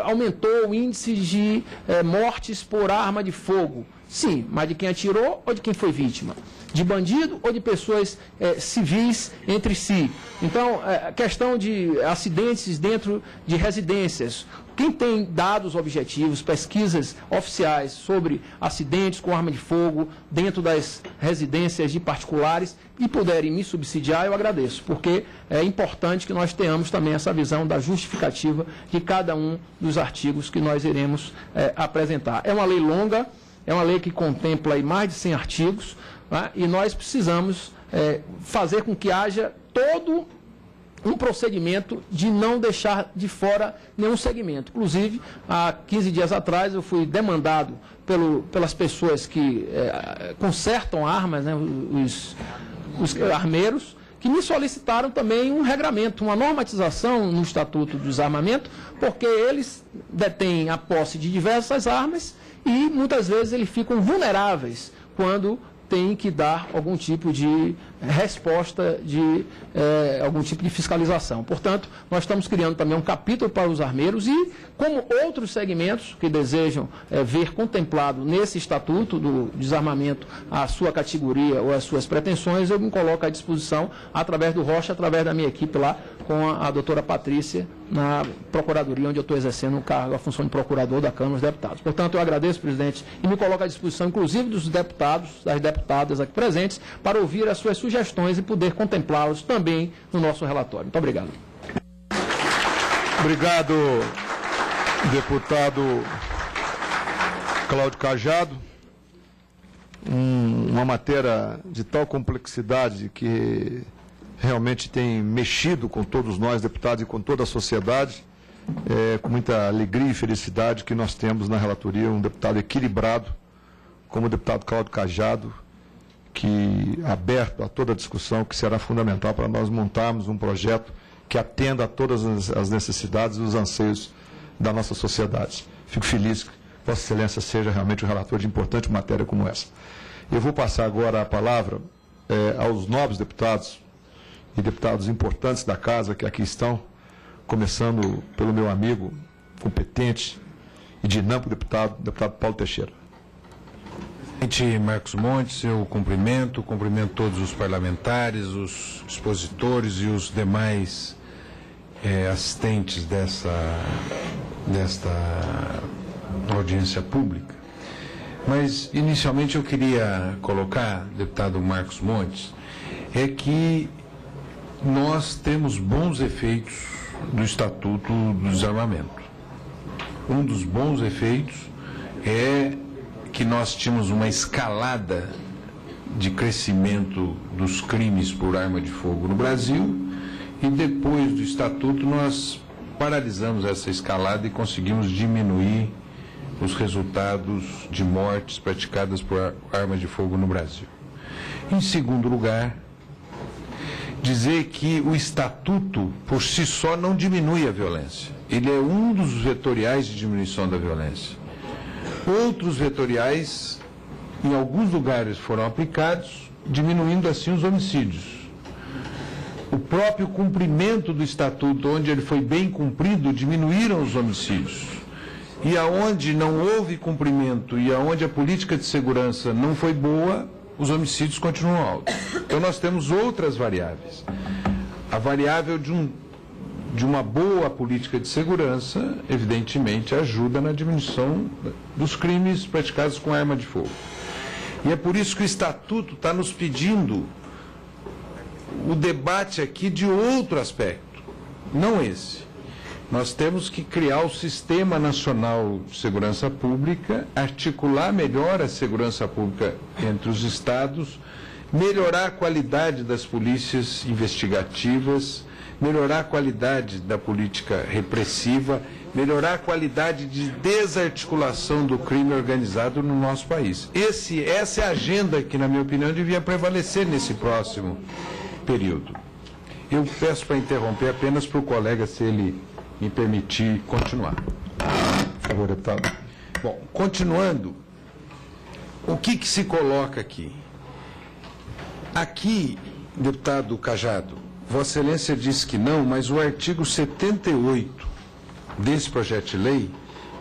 aumentou o índice de mortes por arma de fogo. Sim, mas de quem atirou ou de quem foi vítima? De bandido ou de pessoas civis entre si? Então, questão de acidentes dentro de residências. Quem tem dados objetivos, pesquisas oficiais sobre acidentes com arma de fogo dentro das residências de particulares e puderem me subsidiar, eu agradeço, porque é importante que nós tenhamos também essa visão da justificativa de cada um dos artigos que nós iremos apresentar. É uma lei longa, é uma lei que contempla aí mais de 100 artigos, né? E nós precisamos fazer com que haja todo um procedimento de não deixar de fora nenhum segmento. Inclusive, há 15 dias atrás, eu fui demandado pelas pessoas que consertam armas, né, os armeiros, que me solicitaram também um regramento, uma normatização no Estatuto do Desarmamento, porque eles detêm a posse de diversas armas e muitas vezes eles ficam vulneráveis quando tem que dar algum tipo de resposta, de algum tipo de fiscalização. Portanto, nós estamos criando também um capítulo para os armeiros e, como outros segmentos que desejam ver contemplado nesse Estatuto do Desarmamento a sua categoria ou as suas pretensões, eu me coloco à disposição através do Rocha, através da minha equipe lá, com a doutora Patrícia, na Procuradoria, onde eu estou exercendo o cargo, a função de procurador da Câmara dos Deputados. Portanto, eu agradeço, presidente, e me coloco à disposição, inclusive, dos deputados, das deputadas aqui presentes, para ouvir as suas sugestões e poder contemplá-los também no nosso relatório. Muito obrigado. Obrigado, deputado Cláudio Cajado. Uma matéria de tal complexidade que realmente tem mexido com todos nós, deputados, e com toda a sociedade. Com muita alegria e felicidade que nós temos na relatoria um deputado equilibrado, como o deputado Cláudio Cajado, que aberto a toda a discussão, que será fundamental para nós montarmos um projeto que atenda a todas as necessidades e os anseios da nossa sociedade. Fico feliz que Vossa Excelência seja realmente um relator de importante matéria como essa. Eu vou passar agora a palavra aos nobres deputados e deputados importantes da Casa que aqui estão, começando pelo meu amigo competente e dinâmico deputado Paulo Teixeira. Presidente Marcos Montes, eu cumprimento todos os parlamentares, os expositores e os demais assistentes desta audiência pública. Mas, inicialmente, eu queria colocar, deputado Marcos Montes, que nós temos bons efeitos do Estatuto do Desarmamento. Um dos bons efeitos é que nós tínhamos uma escalada de crescimento dos crimes por arma de fogo no Brasil e depois do Estatuto nós paralisamos essa escalada e conseguimos diminuir os resultados de mortes praticadas por arma de fogo no Brasil. Em segundo lugar, dizer que o Estatuto, por si só, não diminui a violência. Ele é um dos vetoriais de diminuição da violência. Outros vetoriais, em alguns lugares, foram aplicados, diminuindo assim os homicídios. O próprio cumprimento do Estatuto, onde ele foi bem cumprido, diminuíram os homicídios. E aonde não houve cumprimento e aonde a política de segurança não foi boa, os homicídios continuam altos. Então nós temos outras variáveis. A variável de uma boa política de segurança, evidentemente, ajuda na diminuição dos crimes praticados com arma de fogo. E é por isso que o Estatuto está nos pedindo o debate aqui de outro aspecto, não esse. Nós temos que criar o Sistema Nacional de Segurança Pública, articular melhor a segurança pública entre os estados, melhorar a qualidade das polícias investigativas, melhorar a qualidade da política repressiva, melhorar a qualidade de desarticulação do crime organizado no nosso país. Essa é a agenda que, na minha opinião, devia prevalecer nesse próximo período. Eu peço para interromper apenas para o colega, se ele me permitir continuar. Por favor, deputado. Bom, continuando, o que se coloca aqui? Aqui, deputado Cajado, Vossa Excelência disse que não, mas o artigo 78 desse projeto de lei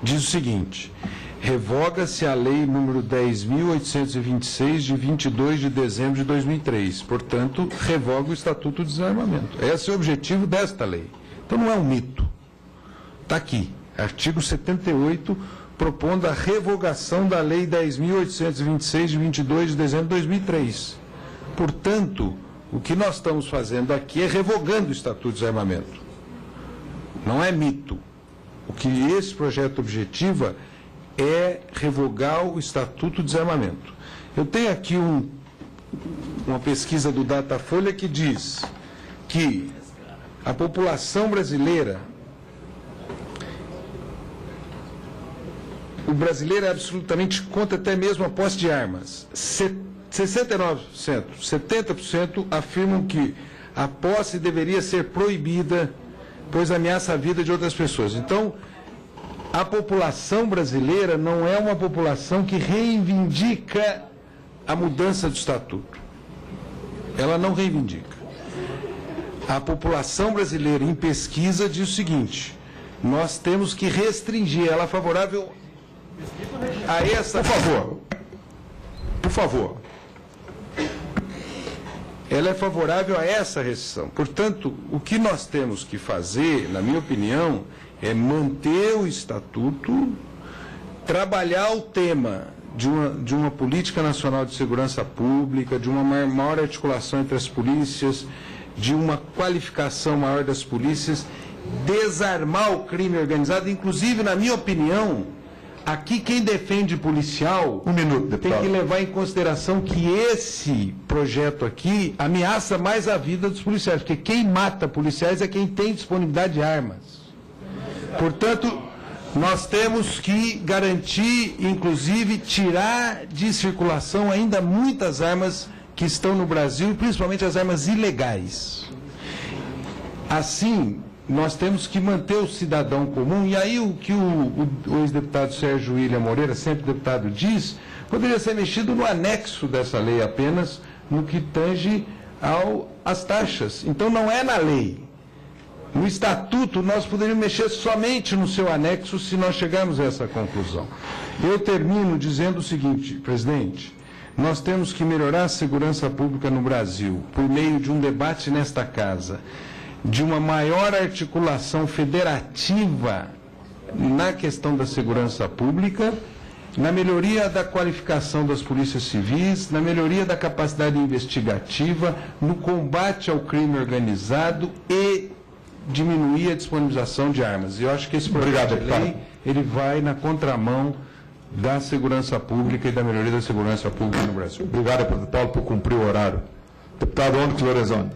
diz o seguinte: revoga-se a lei número 10.826, de 22 de dezembro de 2003. Portanto, revoga o Estatuto de Desarmamento. Esse é o objetivo desta lei. Então, não é um mito. Está aqui, artigo 78, propondo a revogação da lei 10.826, de 22 de dezembro de 2003. Portanto, o que nós estamos fazendo aqui é revogando o Estatuto de Desarmamento. Não é mito. O que esse projeto objetiva é revogar o Estatuto de Desarmamento. Eu tenho aqui uma pesquisa do Datafolha que diz que a população brasileira, o brasileiro é absolutamente contra até mesmo a posse de armas. 69%, 70% afirmam que a posse deveria ser proibida, pois ameaça a vida de outras pessoas. Então, a população brasileira não é uma população que reivindica a mudança do Estatuto. Ela não reivindica. A população brasileira, em pesquisa, diz o seguinte: nós temos que restringir. Ela é favorável a essa... Por favor. Ela é favorável a essa restrição. Portanto, o que nós temos que fazer, na minha opinião, é manter o Estatuto, trabalhar o tema de uma política nacional de segurança pública, de uma maior articulação entre as polícias, de uma qualificação maior das polícias, desarmar o crime organizado. Inclusive, na minha opinião, aqui quem defende policial tem que levar em consideração que esse projeto aqui ameaça mais a vida dos policiais, porque quem mata policiais é quem tem disponibilidade de armas. Portanto, nós temos que garantir, inclusive, tirar de circulação ainda muitas armas que estão no Brasil, principalmente as armas ilegais. Assim, nós temos que manter o cidadão comum, e aí o que o ex-deputado Sérgio William Moreira, sempre deputado, diz, poderia ser mexido no anexo dessa lei apenas, no que tange às taxas. Então não é na lei. No estatuto nós poderíamos mexer somente no seu anexo se nós chegarmos a essa conclusão. Eu termino dizendo o seguinte, presidente, nós temos que melhorar a segurança pública no Brasil por meio de um debate nesta casa, de uma maior articulação federativa na questão da segurança pública, na melhoria da qualificação das polícias civis, na melhoria da capacidade investigativa, no combate ao crime organizado e diminuir a disponibilização de armas. Eu acho que esse projeto de lei, ele vai na contramão da segurança pública e da melhoria da segurança pública no Brasil. Obrigado, deputado Paulo, por cumprir o horário. Deputado Onyx Lorenzoni.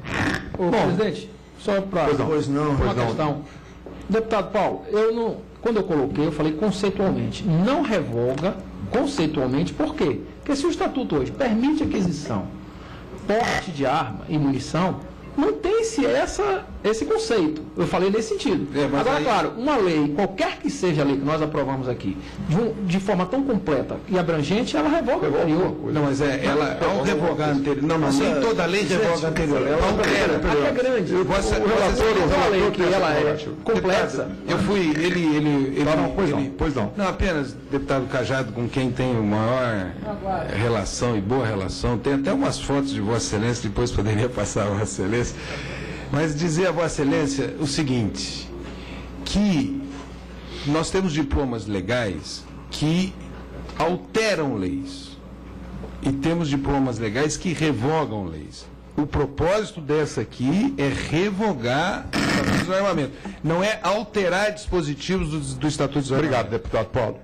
Presidente, só para uma questão. Deputado Paulo, quando eu coloquei, eu falei conceitualmente. Não revoga conceitualmente, por quê? Porque se o estatuto hoje permite aquisição, porte de arma e munição, mantém-se esse conceito. Eu falei nesse sentido. Agora, claro, uma lei, qualquer que seja a lei que nós aprovamos aqui, de forma tão completa e abrangente, ela revoga o anterior. Não, mas ao revogar anterior. Não, nem toda lei revoga a anterior. Ela altera. Aqui é grande. O relator falei que ela é complexa. Eu fui. Pois não. Não, apenas, deputado Cajado, com quem tenho maior relação e boa relação. Tem até umas fotos de Vossa Excelência, depois poderia passar a Vossa Excelência. Mas dizer a Vossa Excelência o seguinte, que nós temos diplomas legais que alteram leis e temos diplomas legais que revogam leis. O propósito dessa aqui é revogar o Estatuto do Armamento, não é alterar dispositivos do Estatuto do Armamento. Obrigado, deputado Paulo.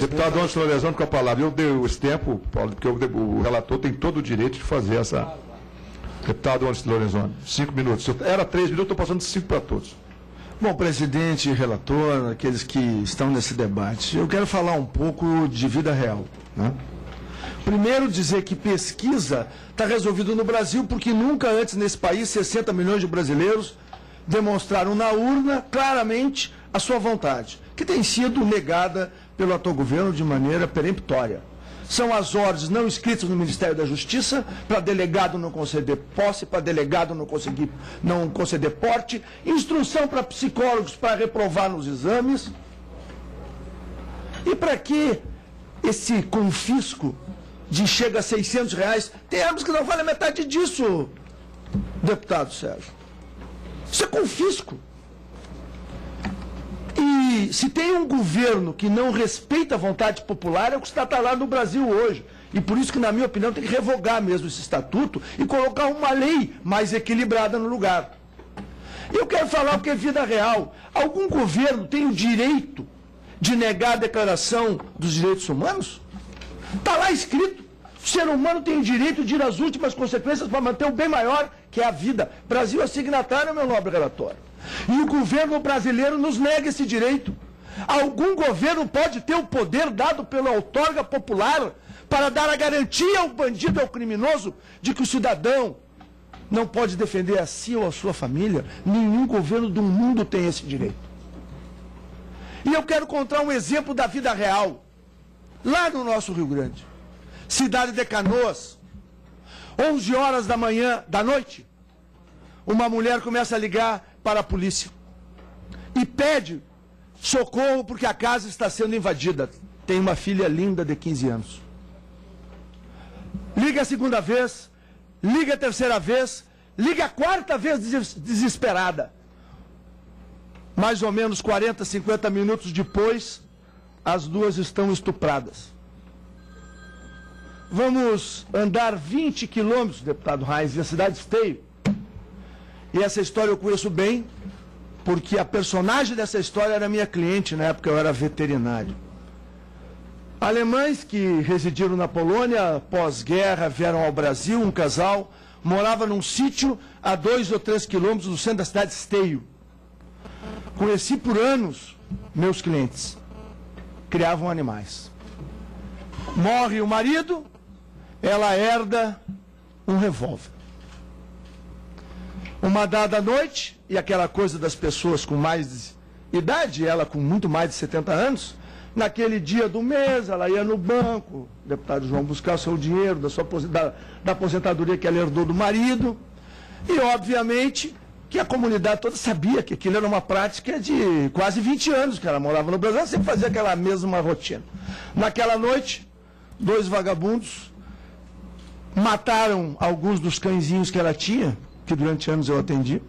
Deputado Onyx Lorenzoni com a palavra. Eu dei esse tempo, Paulo, porque o relator tem todo o direito de fazer essa... Deputado Onyx Lorenzoni, 5 minutos. Era 3 minutos, estou passando de 5 para todos. Bom, presidente, relator, aqueles que estão nesse debate, eu quero falar um pouco de vida real, né? Primeiro, dizer que pesquisa está resolvido no Brasil, porque nunca antes nesse país 60 milhões de brasileiros demonstraram na urna claramente a sua vontade, que tem sido negada pelo atual governo de maneira peremptória. São as ordens não escritas no Ministério da Justiça para delegado não conceder posse, para delegado não conceder porte, instrução para psicólogos para reprovar nos exames. E para que esse confisco de chega a R$600? Tem armas que não valem a metade disso, deputado Sérgio. Isso é confisco. E se tem um governo que não respeita a vontade popular, é o que está lá no Brasil hoje. E por isso que, na minha opinião, tem que revogar mesmo esse estatuto e colocar uma lei mais equilibrada no lugar. E eu quero falar porque é vida real. Algum governo tem o direito de negar a Declaração dos Direitos Humanos? Está lá escrito. O ser humano tem o direito de ir às últimas consequências para manter o bem maior, que é a vida. Brasil é signatário, meu nobre relatório. E o governo brasileiro nos nega esse direito. Algum governo pode ter o poder dado pela outorga popular para dar a garantia ao bandido, ao criminoso, de que o cidadão não pode defender a si ou a sua família? Nenhum governo do mundo tem esse direito. E eu quero contar um exemplo da vida real. Lá no nosso Rio Grande, cidade de Canoas, 11 horas da noite, uma mulher começa a ligar para a polícia e pede socorro porque a casa está sendo invadida. Tem uma filha linda de 15 anos. Liga a segunda vez, liga a terceira vez, liga a quarta vez desesperada. Mais ou menos 40, 50 minutos depois, as duas estão estupradas. Vamos andar 20 quilômetros, deputado Reis, na cidade de Esteio. E essa história eu conheço bem, porque a personagem dessa história era minha cliente, na época eu era veterinário. Alemães que residiram na Polônia, pós-guerra, vieram ao Brasil, um casal, morava num sítio a 2 ou 3 quilômetros do centro da cidade de Esteio. Conheci por anos meus clientes. Criavam animais. Morre o marido, ela herda um revólver. Uma dada noite, e aquela coisa das pessoas com mais idade, ela com muito mais de 70 anos, naquele dia do mês, ela ia no banco, o deputado João, buscar o seu dinheiro da aposentadoria que ela herdou do marido, e obviamente que a comunidade toda sabia que aquilo era uma prática de quase 20 anos que ela morava no Brasil, ela sempre fazia aquela mesma rotina. Naquela noite, 2 vagabundos mataram alguns dos cãezinhos que ela tinha, que durante anos eu atendi,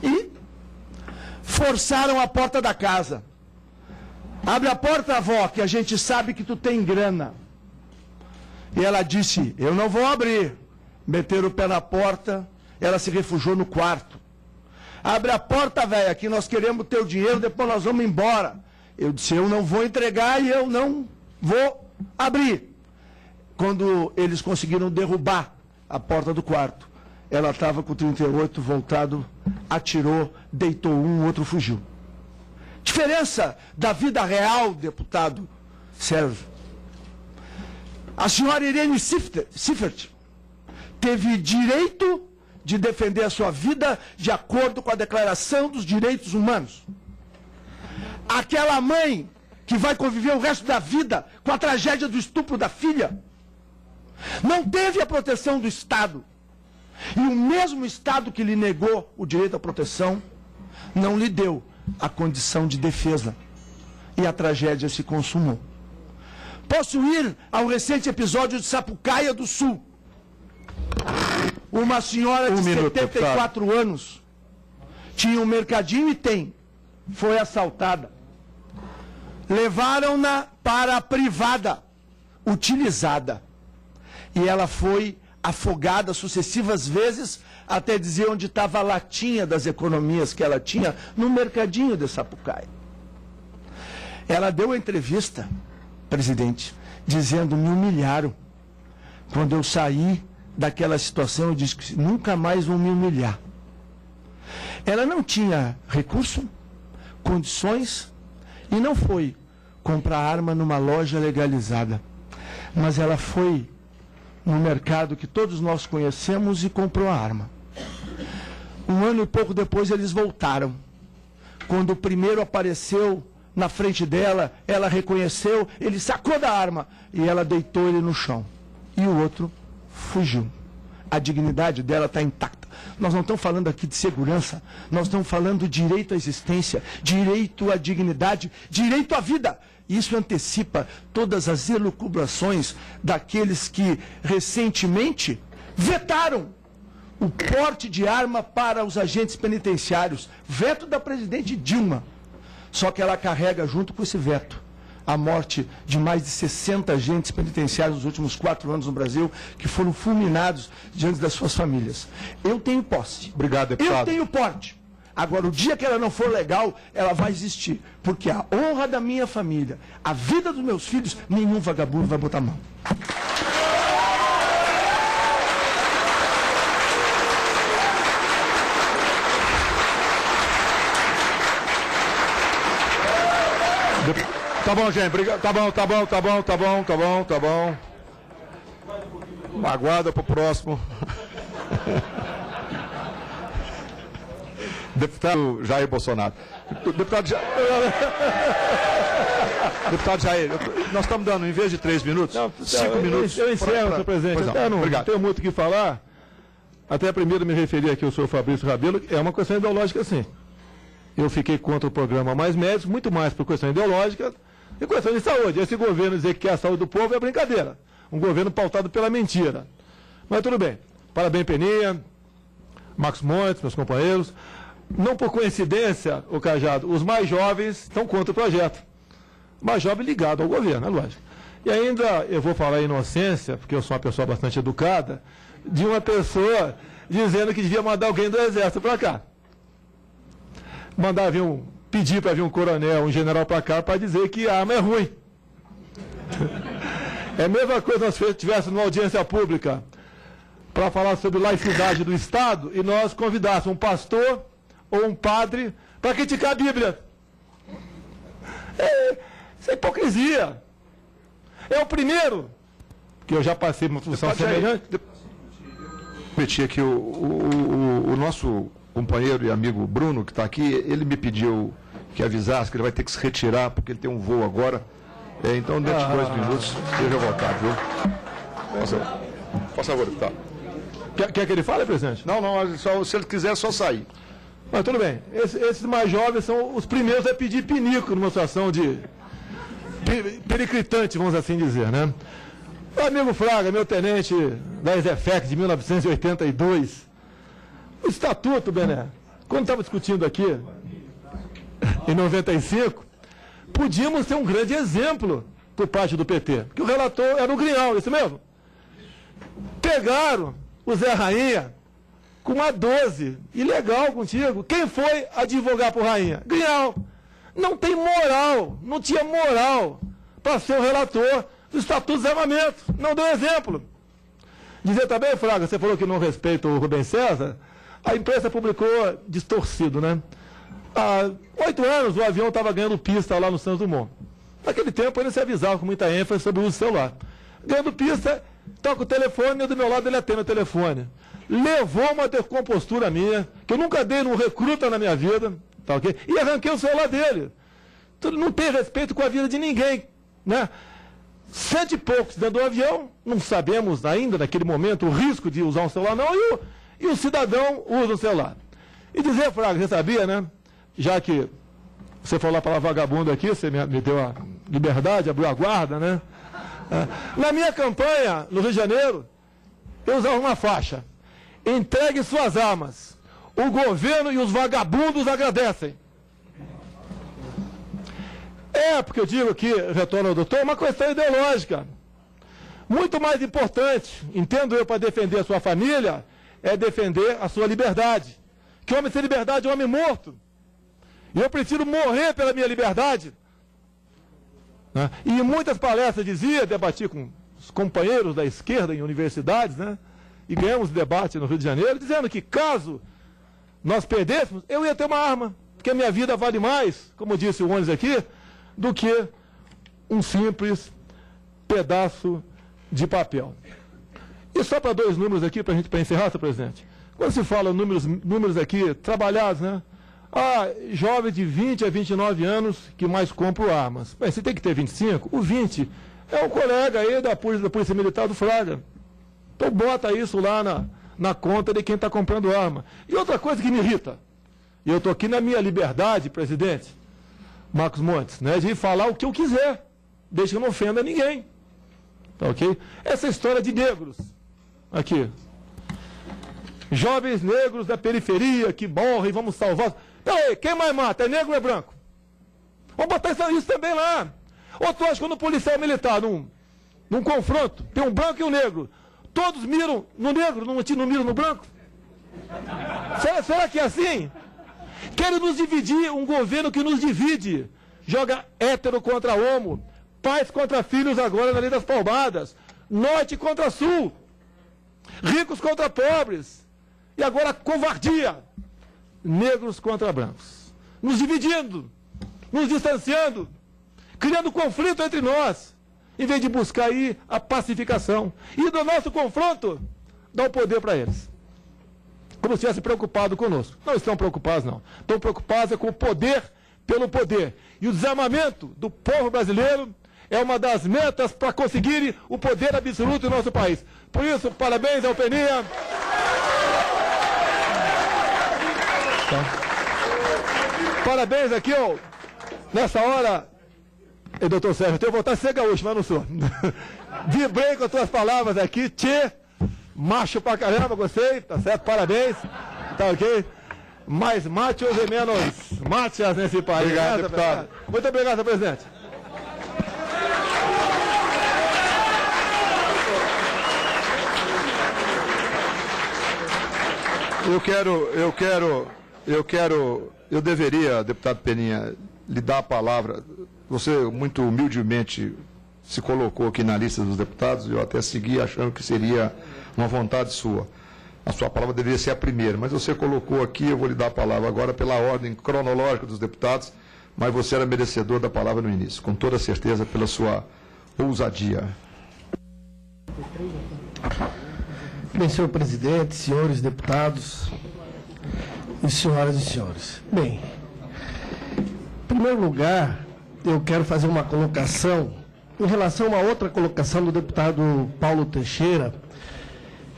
e forçaram a porta da casa. Abre a porta, avó, que a gente sabe que tu tem grana. E ela disse, eu não vou abrir. Meteram o pé na porta, ela se refugiou no quarto. Abre a porta, velha, que nós queremos teu dinheiro, depois nós vamos embora. Eu disse, eu não vou entregar e eu não vou abrir. Quando eles conseguiram derrubar a porta do quarto, ela estava com o 38 voltado, atirou, deitou um, o outro fugiu. Diferença da vida real, deputado Sérgio. A senhora Irene Seifert teve direito de defender a sua vida de acordo com a Declaração dos Direitos Humanos. Aquela mãe que vai conviver o resto da vida com a tragédia do estupro da filha, não teve a proteção do Estado. E o mesmo Estado que lhe negou o direito à proteção, não lhe deu a condição de defesa. E a tragédia se consumou. Posso ir ao recente episódio de Sapucaia do Sul. Uma senhora de 74 anos tinha um mercadinho e tem. Foi assaltada. Levaram-na para a privada, utilizada. E ela foi afogada sucessivas vezes até dizer onde estava a latinha das economias que ela tinha no mercadinho de Sapucaia. Ela deu a entrevista, presidente, dizendo, me humilharam. Quando eu saí daquela situação, eu disse que nunca mais vão me humilhar. Ela não tinha recurso, condições, e não foi comprar arma numa loja legalizada. Mas ela foi no mercado que todos nós conhecemos e comprou a arma. Um ano e pouco depois eles voltaram. Quando o primeiro apareceu na frente dela, ela reconheceu, ele sacou da arma e ela deitou ele no chão. E o outro fugiu. A dignidade dela está intacta. Nós não estamos falando aqui de segurança, nós estamos falando de direito à existência, direito à dignidade, direito à vida. Isso antecipa todas as elucubrações daqueles que recentemente vetaram o porte de arma para os agentes penitenciários. Veto da presidente Dilma. Só que ela carrega junto com esse veto a morte de mais de 60 agentes penitenciários nos últimos 4 anos no Brasil, que foram fulminados diante das suas famílias. Eu tenho posse. Obrigado, deputado. Eu tenho porte. Agora, o dia que ela não for legal, ela vai existir. Porque a honra da minha família, a vida dos meus filhos, nenhum vagabundo vai botar a mão. Tá bom, gente. Tá bom. Aguarda para o próximo. Deputado Jair Bolsonaro. Deputado Jair, nós estamos dando, em vez de 3 minutos, 5 minutos. Eu encerro, senhor presidente. Eu não tenho muito o que falar. Até primeiro me referir aqui ao senhor Fabrício Rabelo. É uma questão ideológica, sim. Eu fiquei contra o programa Mais Médicos, muito mais por questão ideológica e questão de saúde. Esse governo dizer que quer a saúde do povo é brincadeira. Um governo pautado pela mentira. Mas tudo bem. Parabéns, Peninha, Marcos Montes, meus companheiros. Não por coincidência, o Cajado, os mais jovens estão contra o projeto. Mais jovem ligado ao governo, é lógico. E ainda, eu vou falar a inocência, porque eu sou uma pessoa bastante educada, de uma pessoa dizendo que devia mandar alguém do Exército para cá. Mandar pedir para vir um coronel, um general para cá, para dizer que a arma é ruim. É a mesma coisa se nós tivéssemos uma audiência pública para falar sobre laicidade do Estado e nós convidássemos um pastor ou um padre para criticar a Bíblia. Isso é hipocrisia. É o primeiro, que eu já passei uma função semelhante. Permitir que o nosso companheiro e amigo Bruno, que está aqui, ele me pediu que avisasse que ele vai ter que se retirar, porque ele tem um voo agora. Então, dentro de 2 minutos, esteja à vontade, viu? Por favor, deputado. Quer que ele fale, presidente? Não, se ele quiser, é só sair. Mas tudo bem. Esses mais jovens são os primeiros a pedir pinico numa situação de periclitante, vamos assim dizer, né? O amigo Fraga, meu tenente da ESEFEC de 1982, o estatuto, Bené, quando estava discutindo aqui, em 95, podíamos ter um grande exemplo por parte do PT, que o relator era o Grial, isso mesmo? Pegaram o Zé Rainha com uma 12, ilegal contigo. Quem foi advogar por Rainha? Grial. Não tem moral, não tinha moral para ser o relator do Estatuto de Desarmamento. Não deu exemplo. Dizer também, Fraga, você falou que não respeita o Rubem César, a imprensa publicou distorcido, né? Há 8 anos o avião estava ganhando pista lá no Santos Dumont. Naquele tempo ele se avisava com muita ênfase sobre o uso do celular. Ganhando pista, toca o telefone e do meu lado ele atende o telefone. Levou uma descompostura minha, que eu nunca dei num recruta na minha vida, tá ok? E arranquei o celular dele. Então, não tem respeito com a vida de ninguém, né? 100 e poucos dentro do avião, não sabemos ainda naquele momento o risco de usar um celular não, e o cidadão usa o celular. E dizer, Fraga, você sabia, né? Já que você falou a palavra vagabundo aqui, você me deu a liberdade, abriu a guarda, né? Na minha campanha, no Rio de Janeiro, eu usava uma faixa. Entregue suas armas. O governo e os vagabundos agradecem. Porque eu digo aqui, retorno ao doutor, uma questão ideológica. Muito mais importante, entendo eu, para defender a sua família, é defender a sua liberdade. Que homem sem liberdade é um homem morto. E eu prefiro morrer pela minha liberdade. Né? E em muitas palestras dizia, debati com os companheiros da esquerda em universidades, né? E ganhamos debate no Rio de Janeiro, dizendo que caso nós perdêssemos, eu ia ter uma arma, porque a minha vida vale mais, como disse o Ones aqui, do que um simples pedaço de papel. E só para 2 números aqui, para encerrar, senhor presidente. Quando se fala números aqui trabalhados, né? Jovem de 20 a 29 anos que mais compram armas. Bem, você tem que ter 25, o 20 é um colega aí da Polícia Militar do Fraga. Então bota isso lá na conta de quem está comprando arma. E outra coisa que me irrita, e eu estou aqui na minha liberdade, presidente Marcos Montes, né, de falar o que eu quiser, desde que eu não ofenda ninguém. Tá ok? Essa história de negros, aqui. Jovens negros da periferia que morrem, vamos salvar. Peraí, quem mais mata? É negro ou é branco? Vamos botar isso também lá. Ou tu acha que quando o policial militar, num confronto, tem um branco e um negro, todos miram no negro, não miram no branco? Será que é assim? Querem nos dividir, um governo que nos divide. Joga hétero contra homo, pais contra filhos agora na lei das palmadas, norte contra sul, ricos contra pobres, e agora covardia, negros contra brancos, nos dividindo, nos distanciando, criando conflito entre nós, em vez de buscar aí a pacificação. E do nosso confronto, dá o poder para eles. Como se estivesse preocupado conosco. Não estão preocupados, não. Estão preocupados com o poder pelo poder. E o desarmamento do povo brasileiro é uma das metas para conseguir o poder absoluto do nosso país. Por isso, parabéns ao Peninha. Parabéns aqui, ó, nessa hora, doutor Sérgio, eu tenho vontade de ser gaúcho, mas não sou. Vibrei com as tuas palavras aqui, macho pra caramba, gostei, tá certo, parabéns, tá ok? Mais machos e menos machas nesse país. Obrigado, deputado. Muito obrigado, senhor presidente. Eu deveria, deputado Peninha, lhe dar a palavra. Você muito humildemente se colocou aqui na lista dos deputados, eu até segui achando que seria uma vontade sua. A sua palavra deveria ser a primeira, mas você colocou aqui, eu vou lhe dar a palavra agora pela ordem cronológica dos deputados, mas você era merecedor da palavra no início, com toda certeza pela sua ousadia. Bem, senhor presidente, senhores deputados e senhoras e senhores. Bem, em primeiro lugar, eu quero fazer uma colocação em relação a uma outra colocação do deputado Paulo Teixeira,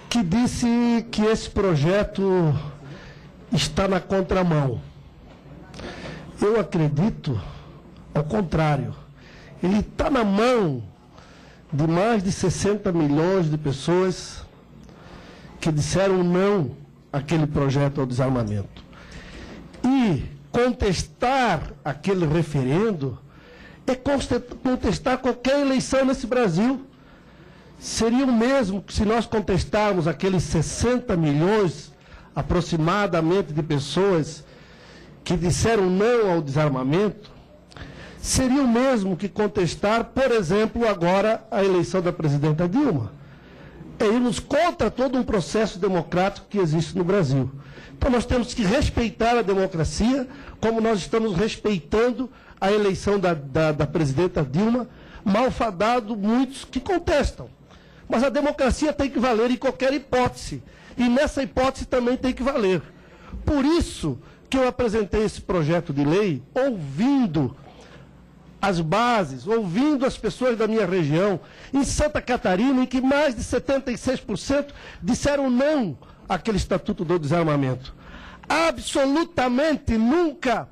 que disse que esse projeto está na contramão. Eu acredito ao contrário. Ele está na mão de mais de 60 milhões de pessoas que disseram não àquele projeto ao desarmamento. E contestar aquele referendo é contestar qualquer eleição nesse Brasil. Seria o mesmo que se nós contestarmos aqueles 60 milhões aproximadamente de pessoas que disseram não ao desarmamento, seria o mesmo que contestar, por exemplo, agora a eleição da presidenta Dilma. É irmos contra todo um processo democrático que existe no Brasil. Então nós temos que respeitar a democracia, como nós estamos respeitando a eleição da presidenta Dilma, malfadado muitos que contestam. Mas a democracia tem que valer em qualquer hipótese. E nessa hipótese também tem que valer. Por isso que eu apresentei esse projeto de lei, ouvindo as bases, ouvindo as pessoas da minha região, em Santa Catarina, em que mais de 76% disseram não àquele Estatuto do Desarmamento. Absolutamente nunca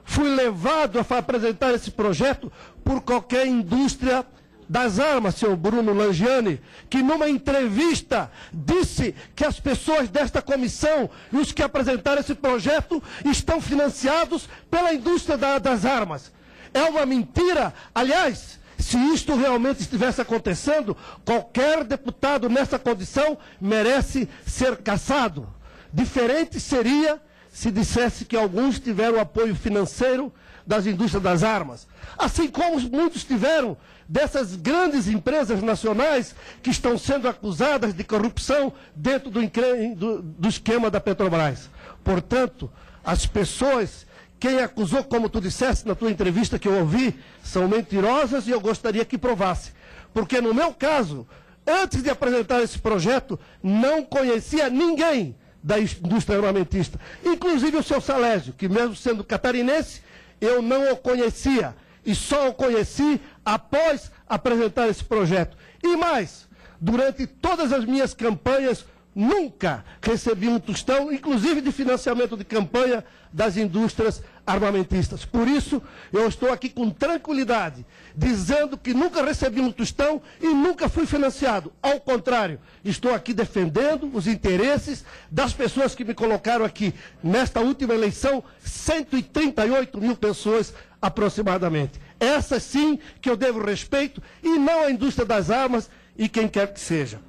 fui levado a apresentar esse projeto por qualquer indústria das armas, senhor Bruno Langiani, que numa entrevista disse que as pessoas desta comissão e os que apresentaram esse projeto estão financiados pela indústria das armas. É uma mentira. Aliás, se isto realmente estivesse acontecendo, qualquer deputado nessa condição merece ser cassado. Diferente seria se dissesse que alguns tiveram apoio financeiro das indústrias das armas. Assim como muitos tiveram dessas grandes empresas nacionais que estão sendo acusadas de corrupção dentro do esquema da Petrobras. Portanto, as pessoas, quem acusou, como tu disseste na tua entrevista que eu ouvi, são mentirosas e eu gostaria que provasse. Porque no meu caso, antes de apresentar esse projeto, não conhecia ninguém da indústria armamentista. Inclusive o seu Salésio, que mesmo sendo catarinense, eu não o conhecia. E só o conheci após apresentar esse projeto. E mais, durante todas as minhas campanhas, nunca recebi um tostão, inclusive de financiamento de campanha das indústrias armamentistas. Por isso, eu estou aqui com tranquilidade, dizendo que nunca recebi um tostão e nunca fui financiado. Ao contrário, estou aqui defendendo os interesses das pessoas que me colocaram aqui. Nesta última eleição, 138 mil pessoas aproximadamente. Essa sim que eu devo respeito, e não a indústria das armas e quem quer que seja.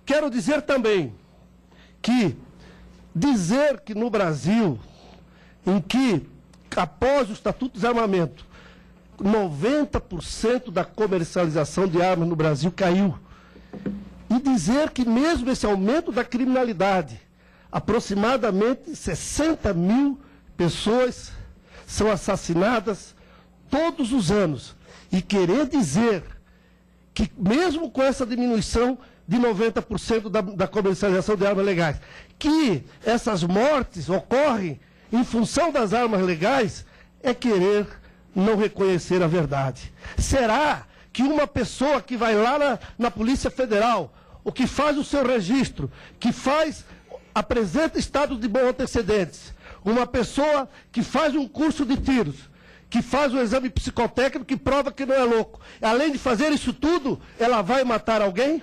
Quero dizer também que dizer que no Brasil, em que após o Estatuto de Desarmamento, 90% da comercialização de armas no Brasil caiu, e dizer que mesmo esse aumento da criminalidade, aproximadamente 60 mil pessoas são assassinadas todos os anos, e querer dizer que mesmo com essa diminuição de 90% da comercialização de armas legais, que essas mortes ocorrem em função das armas legais, é querer não reconhecer a verdade. Será que uma pessoa que vai lá na Polícia Federal, ou que faz o seu registro, que apresenta estado de bons antecedentes, uma pessoa que faz um curso de tiros, que faz um exame psicotécnico que prova que não é louco, além de fazer isso tudo, ela vai matar alguém?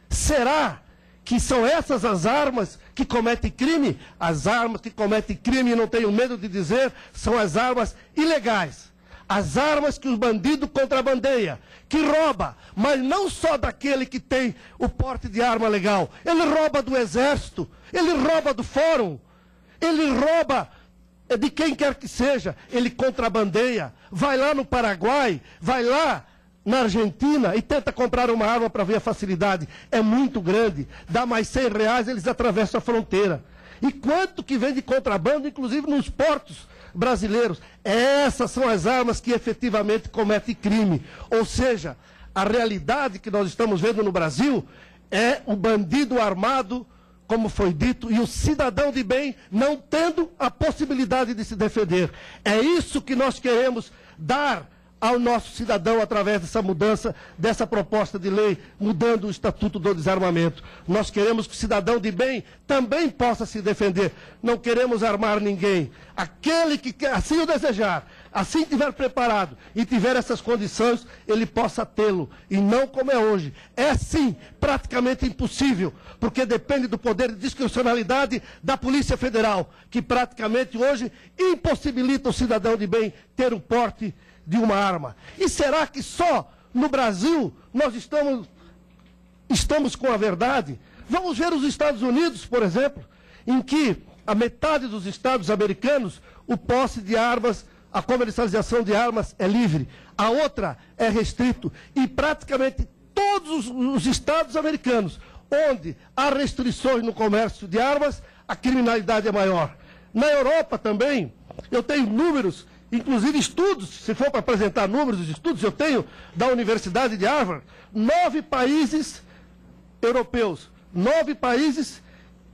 Será que são essas as armas que cometem crime? As armas que cometem crime, não tenho medo de dizer, são as armas ilegais. As armas que os bandidos contrabandeiam, que rouba, mas não só daquele que tem o porte de arma legal. Ele rouba do Exército, ele rouba do Fórum, ele rouba de quem quer que seja, ele contrabandeia, vai lá no Paraguai, vai lá na Argentina e tenta comprar uma arma para ver a facilidade. É muito grande, dá mais R$100, eles atravessam a fronteira. E quanto que vem de contrabando, inclusive nos portos brasileiros? Essas são as armas que efetivamente cometem crime. Ou seja, a realidade que nós estamos vendo no Brasil é o bandido armado, como foi dito, e o cidadão de bem não tendo a possibilidade de se defender. É isso que nós queremos dar ao nosso cidadão através dessa mudança, dessa proposta de lei, mudando o Estatuto do Desarmamento. Nós queremos que o cidadão de bem também possa se defender. Não queremos armar ninguém. Aquele que assim o desejar, assim estiver preparado e tiver essas condições, ele possa tê-lo. E não como é hoje. É sim, praticamente impossível, porque depende do poder de discricionalidade da Polícia Federal, que praticamente hoje impossibilita o cidadão de bem ter o porte de uma arma. E será que só no Brasil nós estamos com a verdade? Vamos ver os Estados Unidos, por exemplo, em que a metade dos estados americanos, o posse de armas, a comercialização de armas é livre. A outra é restrito. E praticamente todos os estados americanos, onde há restrições no comércio de armas, a criminalidade é maior. Na Europa também, eu tenho números, inclusive estudos, se for para apresentar números dos estudos, eu tenho da Universidade de Harvard, 9 países europeus, 9 países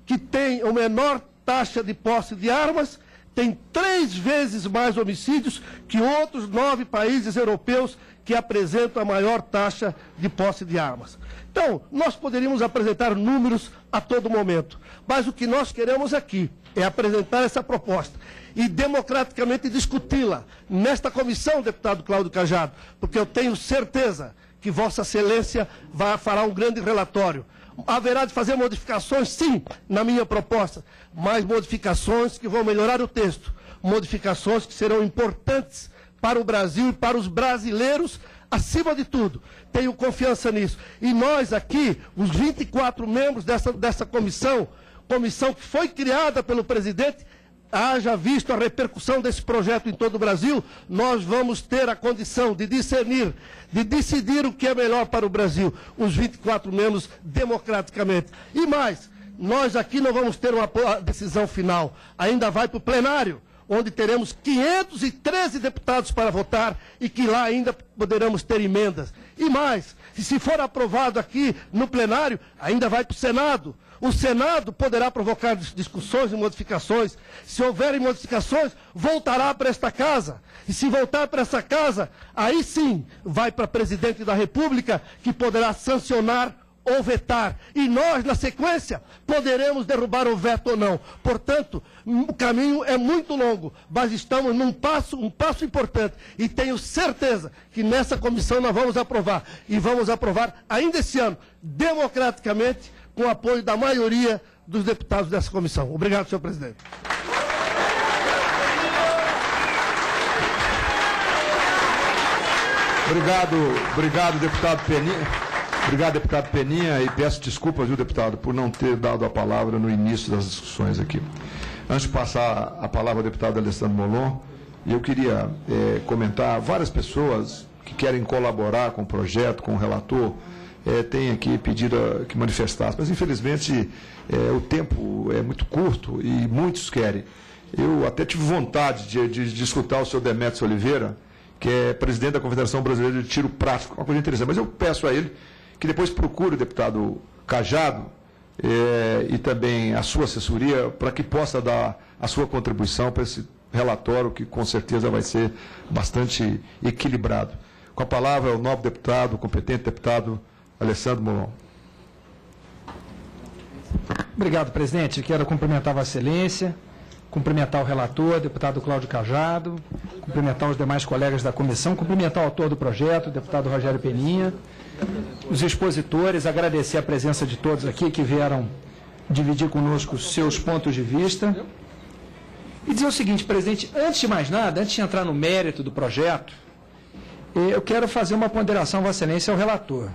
que têm a menor taxa de posse de armas, têm 3 vezes mais homicídios que outros 9 países europeus que apresentam a maior taxa de posse de armas. Então, nós poderíamos apresentar números a todo momento, mas o que nós queremos aqui é apresentar essa proposta e democraticamente discuti-la nesta comissão, deputado Cláudio Cajado, porque eu tenho certeza que Vossa Excelência fará um grande relatório. Haverá de fazer modificações, sim, na minha proposta, mas modificações que vão melhorar o texto, modificações que serão importantes para o Brasil e para os brasileiros, acima de tudo. Tenho confiança nisso. E nós aqui, os 24 membros dessa comissão que foi criada pelo presidente, haja visto a repercussão desse projeto em todo o Brasil, nós vamos ter a condição de discernir, de decidir o que é melhor para o Brasil, os 24 membros democraticamente. E mais, nós aqui não vamos ter uma decisão final, ainda vai para o plenário, onde teremos 513 deputados para votar e que lá ainda poderemos ter emendas. E mais, se for aprovado aqui no plenário, ainda vai para o Senado. O Senado poderá provocar discussões e modificações. Se houverem modificações, voltará para esta casa. E se voltar para essa casa, aí sim vai para o presidente da República, que poderá sancionar ou vetar. E nós, na sequência, poderemos derrubar o veto ou não. Portanto, o caminho é muito longo, mas estamos num um passo importante. E tenho certeza que nessa comissão nós vamos aprovar. E vamos aprovar ainda esse ano, democraticamente, com o apoio da maioria dos deputados dessa comissão. Obrigado, senhor presidente. Obrigado, deputado Peninha. Obrigado, deputado Peninha, e peço desculpas, viu, deputado, por não ter dado a palavra no início das discussões aqui. Antes de passar a palavra ao deputado Alessandro Molon, eu queria comentar, várias pessoas que querem colaborar com o projeto, com o relator, tem aqui pedido que manifestasse, mas infelizmente o tempo é muito curto e muitos querem. Eu até tive vontade de escutar o senhor Demetrios Oliveira, que é presidente da Confederação Brasileira de Tiro Prático, uma coisa interessante, mas eu peço a ele que depois procure o deputado Cajado e também a sua assessoria para que possa dar a sua contribuição para esse relatório que com certeza vai ser bastante equilibrado. Com a palavra, o nobre deputado, o competente deputado Alessandro Molon. Obrigado, presidente. Quero cumprimentar Vossa Excelência, cumprimentar o relator, deputado Cláudio Cajado, cumprimentar os demais colegas da comissão, cumprimentar o autor do projeto, o deputado Rogério Peninha, os expositores, agradecer a presença de todos aqui que vieram dividir conosco os seus pontos de vista. E dizer o seguinte, presidente, antes de mais nada, antes de entrar no mérito do projeto, eu quero fazer uma ponderação, Vossa Excelência, ao relator.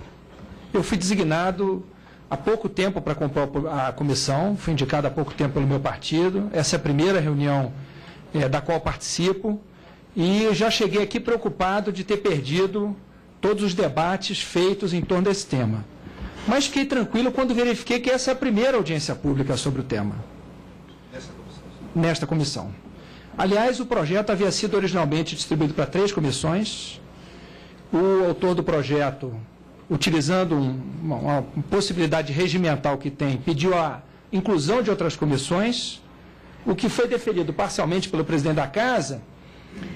Eu fui designado há pouco tempo para compor a comissão, fui indicado há pouco tempo pelo meu partido. Essa é a primeira reunião da qual participo e já cheguei aqui preocupado de ter perdido todos os debates feitos em torno desse tema. Mas fiquei tranquilo quando verifiquei que essa é a primeira audiência pública sobre o tema. Nesta comissão. Aliás, o projeto havia sido originalmente distribuído para 3 comissões. O autor do projeto utilizando uma possibilidade regimental que tem, pediu a inclusão de outras comissões, o que foi deferido parcialmente pelo presidente da Casa,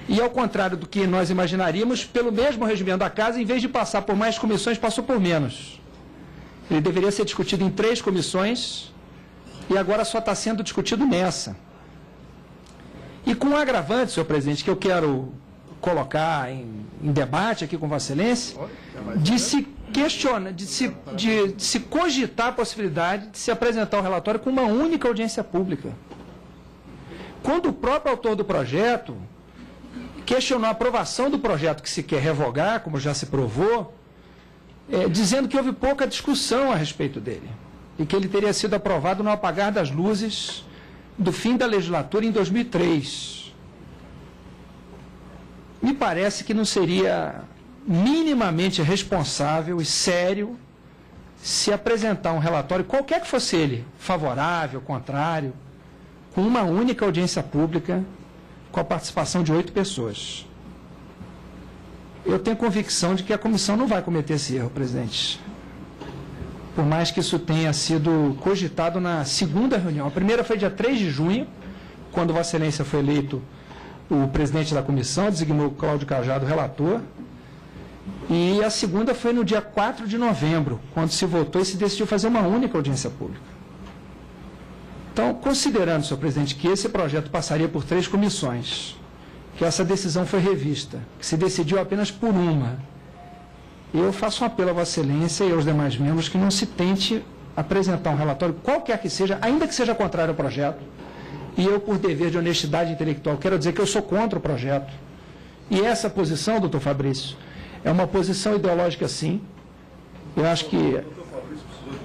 e ao contrário do que nós imaginaríamos, pelo mesmo regimento da Casa, em vez de passar por mais comissões, passou por menos. Ele deveria ser discutido em 3 comissões, e agora só está sendo discutido nessa. E com um agravante, senhor presidente, que eu quero colocar em debate aqui com Vossa Excelência, de se questionar, de se cogitar a possibilidade de se apresentar o relatório com uma única audiência pública. Quando o próprio autor do projeto questionou a aprovação do projeto que se quer revogar, como já se provou, dizendo que houve pouca discussão a respeito dele, e que ele teria sido aprovado no apagar das luzes do fim da legislatura em 2003. Me parece que não seria minimamente responsável e sério se apresentar um relatório, qualquer que fosse ele, favorável, contrário, com uma única audiência pública, com a participação de 8 pessoas. Eu tenho convicção de que a comissão não vai cometer esse erro, presidente. Por mais que isso tenha sido cogitado na segunda reunião. A primeira foi dia 3 de junho, quando Vossa Excelência foi eleito o presidente da comissão, designou o Cláudio Cajado relator. E a segunda foi no dia 4 de novembro, quando se votou e se decidiu fazer uma única audiência pública. Então, considerando, senhor presidente, que esse projeto passaria por 3 comissões, que essa decisão foi revista, que se decidiu apenas por uma, eu faço um apelo a Vossa Excelência e aos demais membros que não se tente apresentar um relatório, qualquer que seja, ainda que seja contrário ao projeto, e eu, por dever de honestidade intelectual, quero dizer que eu sou contra o projeto. E essa posição, doutor Fabrício, é uma posição ideológica, sim. Eu acho que...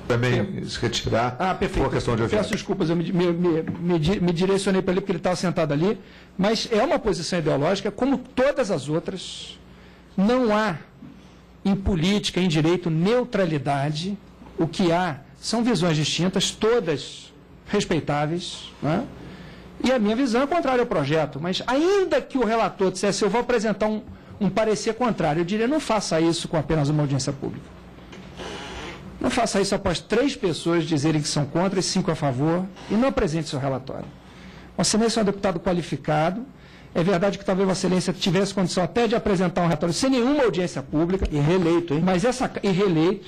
Também se retirar perfeito. Por questão de ouvir. Peço desculpas, eu me direcionei para ele porque ele estava sentado ali, mas é uma posição ideológica, como todas as outras. Não há, em política, em direito, neutralidade. O que há são visões distintas, todas respeitáveis, né? E a minha visão é contrária ao projeto, mas ainda que o relator dissesse, eu vou apresentar um parecer contrário, eu diria, não faça isso com apenas uma audiência pública. Não faça isso após 3 pessoas dizerem que são contra e 5 a favor, e não apresente seu relatório. Vossa Excelência é um deputado qualificado, é verdade que talvez Vossa Excelência tivesse condição até de apresentar um relatório sem nenhuma audiência pública. E reeleito, hein? E reeleito.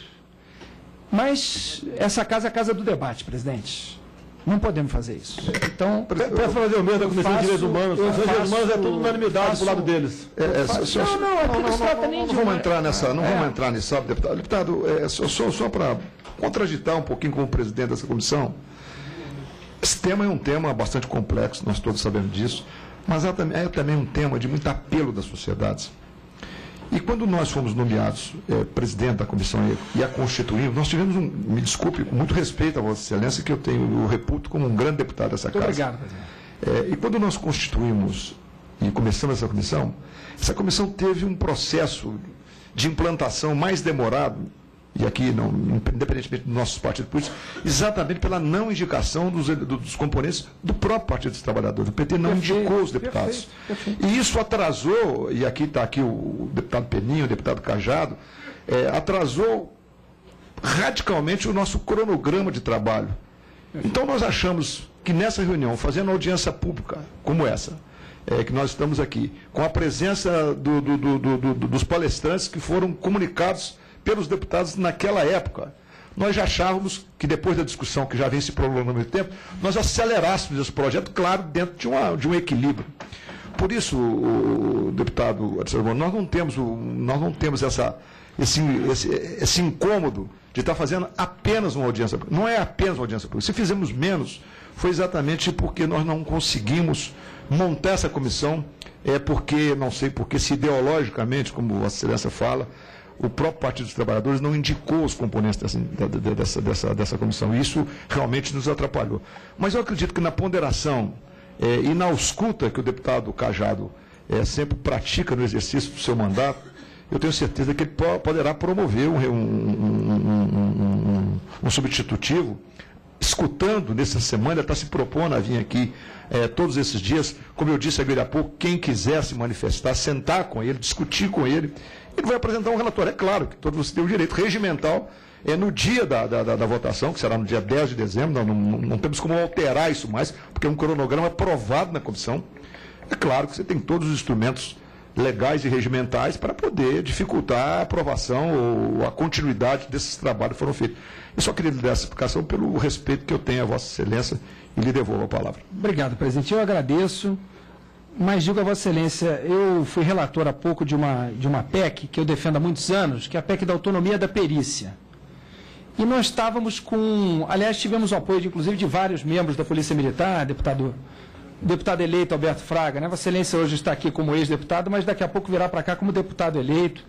Mas essa casa é a casa do debate, presidente. Não podemos fazer isso. Então, peço fazer o mesmo da Comissão de Direitos Humanos. Os direitos humanos é tudo unanimidade do lado deles. Não vamos entrar nessa, não vamos entrar nisso, sabe, deputado. Deputado, só para contraditar um pouquinho com o presidente dessa comissão, esse tema é um tema bastante complexo, nós todos sabemos disso, mas é também um tema de muito apelo das sociedades. E quando nós fomos nomeados presidente da comissão e a constituímos, nós tivemos me desculpe, com muito respeito a Vossa Excelência, que eu reputo como um grande deputado dessa casa. Obrigado, presidente. E quando nós constituímos e começamos essa comissão teve um processo de implantação mais demorado, e aqui, não, independentemente dos nossos partidos políticos, exatamente pela não indicação dos componentes do próprio Partido dos Trabalhadores. O PT não indicou os deputados. Perfeito. E isso atrasou, e aqui está o deputado Peninha, o deputado Cajado, atrasou radicalmente o nosso cronograma de trabalho. Então nós achamos que nessa reunião, fazendo audiência pública como essa, que nós estamos aqui, com a presença dos palestrantes que foram comunicados pelos deputados naquela época, nós já achávamos que depois da discussão que já vem se prolongando há muito tempo, nós acelerássemos esse projeto, claro, dentro de um equilíbrio. Por isso, o deputado Adservon, nós não temos esse incômodo de estar fazendo apenas uma audiência pública. Não é apenas uma audiência pública. Se fizemos menos, foi exatamente porque nós não conseguimos montar essa comissão, porque, não sei porque, se ideologicamente, como Vossa Excelência fala, o próprio Partido dos Trabalhadores não indicou os componentes dessa comissão. E isso realmente nos atrapalhou. Mas eu acredito que na ponderação e na ausculta que o deputado Cajado sempre pratica no exercício do seu mandato, eu tenho certeza que ele poderá promover um substitutivo escutando nessa semana, está se propondo a vir aqui todos esses dias, como eu disse agora há pouco, quem quiser se manifestar, sentar com ele, discutir com ele, ele vai apresentar um relatório. É claro que todos vocês têm o direito regimental, no dia da votação, que será no dia 10 de dezembro, não temos como alterar isso mais, porque é um cronograma aprovado na comissão. É claro que você tem todos os instrumentos legais e regimentais para poder dificultar a aprovação ou a continuidade desses trabalhos que foram feitos. Eu só queria lhe dar essa explicação pelo respeito que eu tenho a Vossa Excelência e lhe devolvo a palavra. Obrigado, presidente. Eu agradeço, mas digo a Vossa Excelência, eu fui relator há pouco de uma PEC que eu defendo há muitos anos, que é a PEC da autonomia da perícia. E nós estávamos aliás, tivemos o apoio, inclusive, de vários membros da Polícia Militar, deputado eleito Alberto Fraga, né? Vossa Excelência hoje está aqui como ex-deputado, mas daqui a pouco virá para cá como deputado eleito.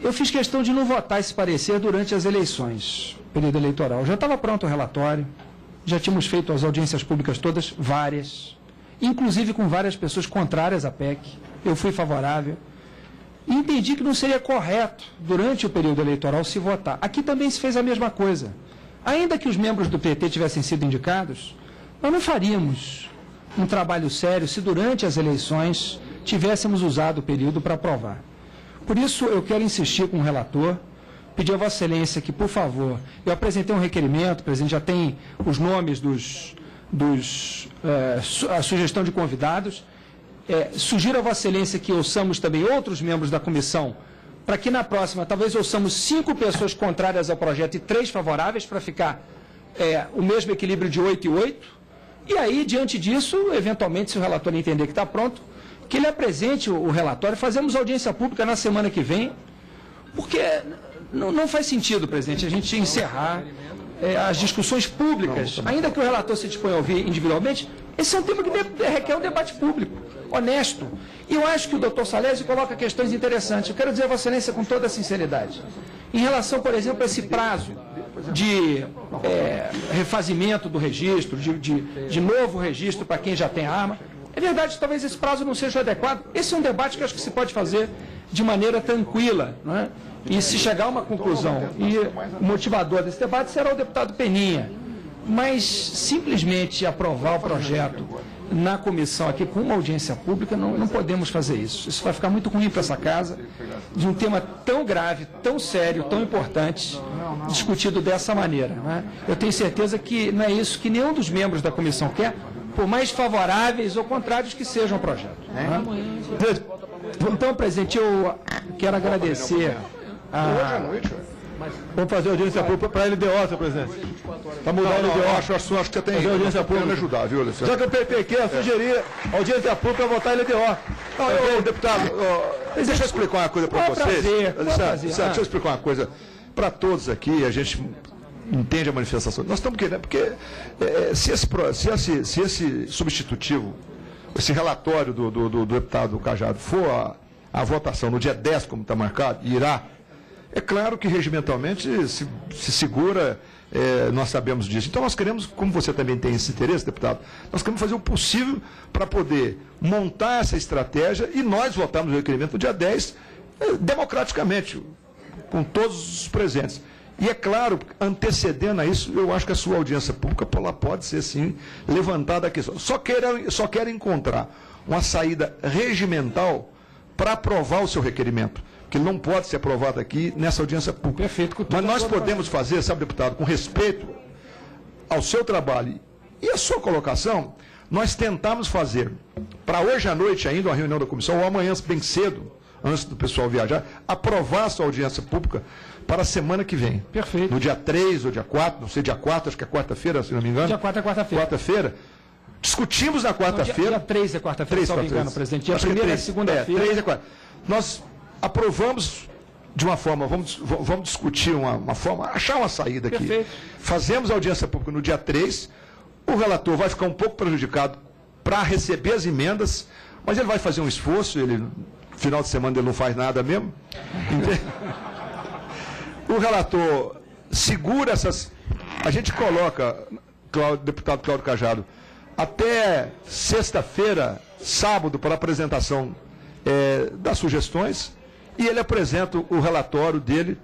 Eu fiz questão de não votar esse parecer durante as eleições, período eleitoral. Já estava pronto o relatório, já tínhamos feito as audiências públicas todas, várias, inclusive com várias pessoas contrárias à PEC. Eu fui favorável. E entendi que não seria correto, durante o período eleitoral, se votar. Aqui também se fez a mesma coisa. Ainda que os membros do PT tivessem sido indicados, nós não faríamos um trabalho sério se durante as eleições tivéssemos usado o período para aprovar. Por isso, eu quero insistir com o relator, pedir a Vossa Excelência que, por favor, eu apresentei um requerimento, o presidente já tem os nomes a sugestão de convidados, sugiro a Vossa Excelência que ouçamos também outros membros da comissão, para que na próxima, talvez ouçamos 5 pessoas contrárias ao projeto e 3 favoráveis, para ficar o mesmo equilíbrio de 8 e 8. E aí, diante disso, eventualmente, se o relator entender que está pronto, que ele apresente o relatório, fazemos audiência pública na semana que vem, porque não faz sentido, presidente, a gente encerrar as discussões públicas, ainda que o relator se disponha a ouvir individualmente. Esse é um tema que requer um debate público, honesto. E eu acho que o doutor Salésio coloca questões interessantes. Eu quero dizer a Vossa Excelência com toda a sinceridade. Em relação, por exemplo, a esse prazo de refazimento do registro, de novo registro para quem já tem arma, é verdade que talvez esse prazo não seja adequado. Esse é um debate que eu acho que se pode fazer de maneira tranquila, não é? E se chegar a uma conclusão, e o motivador desse debate será o deputado Peninha. Mas simplesmente aprovar o projeto na comissão aqui com uma audiência pública, não podemos fazer isso. Isso vai ficar muito ruim para essa casa, de um tema tão grave, tão sério, tão importante, discutido dessa maneira. Né? Eu tenho certeza que não é isso que nenhum dos membros da comissão quer, por mais favoráveis ou contrários que sejam ao projeto. Né? Então, presidente, eu quero agradecer Vamos fazer audiência pública para a LDO, senhor presidente. Para mudar a LDO. Acho que você tem audiência pública. Me ajudar, viu, Alessandro? Já que o PP quer sugerir audiência pública para votar a LDO. Não, deputado, deixa eu explicar uma coisa para vocês. Deixa eu explicar uma coisa. Para todos aqui, a gente entende a manifestação. Nós estamos querendo, porque se esse substitutivo, esse relatório do deputado Cajado for a votação no dia 10, como está marcado, irá. É claro que regimentalmente se segura, nós sabemos disso. Então nós queremos, como você também tem esse interesse, deputado, nós queremos fazer o possível para poder montar essa estratégia e nós votarmos o requerimento no dia 10, democraticamente, com todos os presentes. E é claro, antecedendo a isso, eu acho que a sua audiência pública ela pode ser, sim, levantada a questão. Só quero encontrar uma saída regimental para aprovar o seu requerimento, que não pode ser aprovado aqui nessa audiência pública. Perfeito. Mas nós podemos fazer, sabe, deputado, com respeito ao seu trabalho e a sua colocação, nós tentamos fazer, para hoje à noite ainda, uma reunião da comissão, ou amanhã bem cedo, antes do pessoal viajar, aprovar a sua audiência pública para a semana que vem. Perfeito. No dia 3 ou dia 4, não sei, dia 4, acho que é quarta-feira, se não me engano. Dia 4 é quarta-feira. Quarta-feira. Discutimos na quarta-feira. Dia 3 é quarta-feira, se não me engano, presidente. Dia 1º é segunda-feira. 3 é quarta. Nós aprovamos de uma forma, vamos discutir uma forma, achar uma saída aqui. Perfeito. Fazemos a audiência pública no dia 3, o relator vai ficar um pouco prejudicado para receber as emendas, mas ele vai fazer um esforço, no final de semana ele não faz nada mesmo. O relator segura essas... A gente coloca, deputado Cláudio Cajado, até sexta-feira, sábado, para apresentação das sugestões, e ele apresenta o relatório dele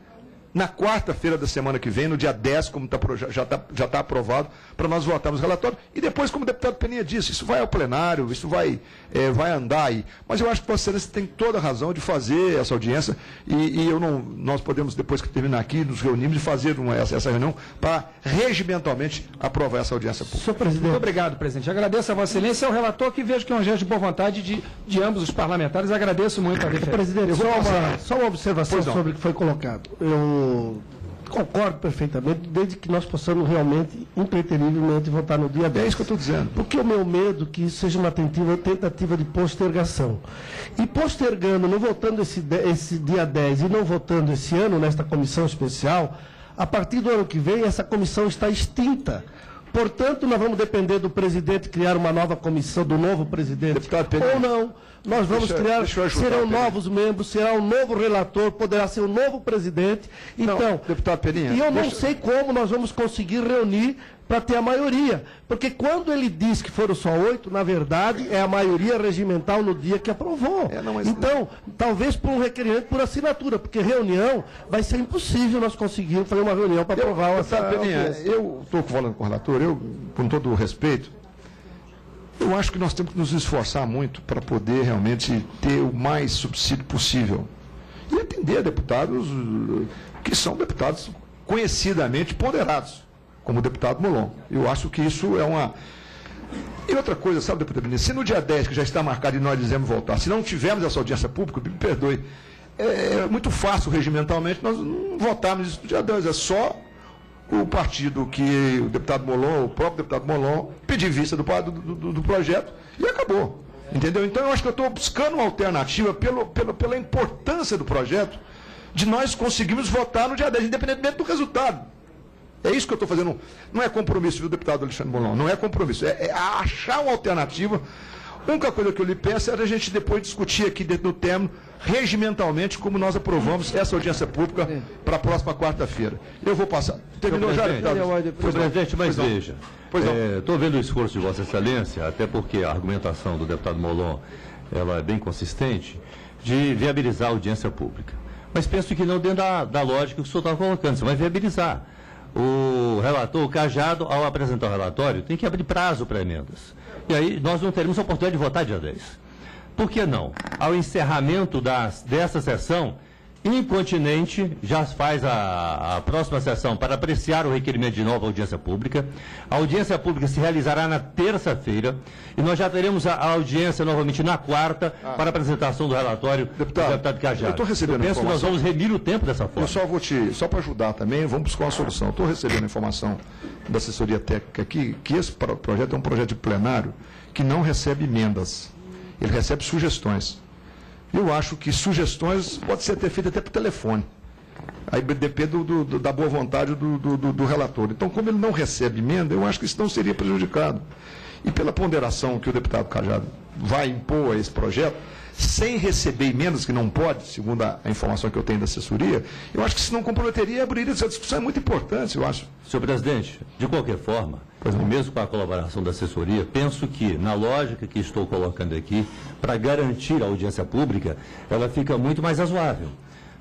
na quarta-feira da semana que vem, no dia 10, como já está aprovado, para nós votarmos o relatório. E depois, como o deputado Peninha disse, isso vai ao plenário, isso vai andar aí. Mas eu acho que Vossa Excelência tem toda a razão de fazer essa audiência e nós podemos, depois que terminar aqui, nos reunirmos e fazer essa reunião para regimentalmente aprovar essa audiência pública. Senhor presidente. Muito obrigado, presidente. Agradeço a Vossa Excelência, ao relator, que vejo que é um gesto de boa vontade de ambos os parlamentares. Agradeço muito a deferência. Presidente, só uma observação sobre o que foi colocado. Eu concordo perfeitamente, desde que nós possamos realmente, impreterivelmente, votar no dia 10. É isso que eu estou dizendo. Porque o meu medo é que isso seja uma tentativa de postergação. E postergando, não votando esse dia 10 e não votando esse ano nesta comissão especial, a partir do ano que vem, essa comissão está extinta. Portanto, nós vamos depender do presidente criar uma nova comissão, do novo presidente, ou não. Nós vamos criar, serão novos membros, será um novo relator, poderá ser um novo presidente. Então, deputado Peninha, e eu não sei como nós vamos conseguir reunir para ter a maioria. Porque quando ele diz que foram só 8, na verdade, é a maioria regimental no dia que aprovou. Então, talvez por um requerimento por assinatura, porque reunião vai ser impossível nós conseguirmos fazer uma reunião para aprovar essa Peninha, eu estou falando com o relator, com todo o respeito, eu acho que nós temos que nos esforçar muito para poder realmente ter o mais subsídio possível. E atender deputados que são deputados conhecidamente ponderados, como o deputado Molon. Eu acho que isso é uma... E outra coisa, sabe, deputado Benítez, se no dia 10, que já está marcado e nós dizemos voltar, se não tivermos essa audiência pública, me perdoe, é muito fácil regimentalmente nós não votarmos isso no dia 10, é só o partido que o deputado Molon, o próprio deputado Molon, pedir vista do projeto e acabou. Entendeu? Então eu acho que eu estou buscando uma alternativa pela importância do projeto de nós conseguirmos votar no dia 10, independentemente do resultado. É isso que eu estou fazendo. Não é compromisso, viu, deputado Alexandre Molon? Não é compromisso. É achar uma alternativa. A única coisa que eu lhe peço era a gente depois discutir aqui dentro do termo, regimentalmente, como nós aprovamos essa audiência pública para a próxima quarta-feira. Eu vou passar. Terminou já, deputado? Presidente, mas veja, estou vendo o esforço de Vossa Excelência, até porque a argumentação do deputado Molon ela é bem consistente, de viabilizar a audiência pública. Mas penso que não dentro da lógica que o senhor está colocando, você vai viabilizar. O relator, o Cajado, ao apresentar o relatório, tem que abrir prazo para emendas. E aí nós não teremos a oportunidade de votar dia 10. Por que não? Ao encerramento dessa sessão, incontinente, já faz a próxima sessão para apreciar o requerimento de nova audiência pública. A audiência pública se realizará na terça-feira e nós já teremos a audiência novamente na quarta para a apresentação do relatório do deputado Cajado. Eu estou recebendo penso que nós vamos remir o tempo dessa forma. Eu só para ajudar também, vamos buscar uma solução. Estou recebendo informação da assessoria técnica aqui que esse projeto é um projeto de plenário que não recebe emendas. Ele recebe sugestões. Eu acho que sugestões pode ser feitas até por telefone. Aí depende da boa vontade do relator. Então, como ele não recebe emenda, eu acho que isso não seria prejudicado. E pela ponderação que o deputado Cajado vai impor a esse projeto, sem receber emendas, que não pode, segundo a informação que eu tenho da assessoria, eu acho que isso não comprometeria e abriria essa discussão. É muito importante, eu acho. Senhor presidente, de qualquer forma, e mesmo com a colaboração da assessoria, penso que, na lógica que estou colocando aqui, para garantir a audiência pública, ela fica muito mais razoável.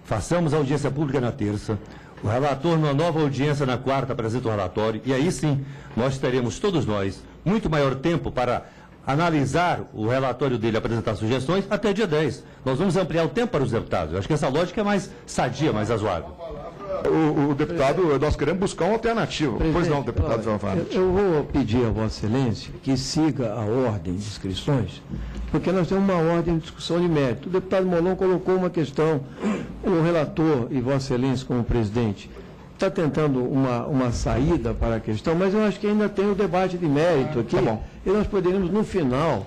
Façamos a audiência pública na terça, o relator, numa nova audiência na quarta, apresenta o relatório, e aí sim, nós teremos, todos nós, muito maior tempo para analisar o relatório dele, apresentar sugestões, até dia 10. Nós vamos ampliar o tempo para os deputados. Eu acho que essa lógica é mais sadia, mais razoável. O deputado, nós queremos buscar uma alternativa. Pois não, deputado Giovanni. Eu vou pedir a Vossa Excelência que siga a ordem de inscrições, porque nós temos uma ordem de discussão de mérito. O deputado Molon colocou uma questão, o relator e Vossa Excelência como presidente está tentando uma saída para a questão, mas eu acho que ainda tem o debate de mérito aqui, e nós poderíamos, no final,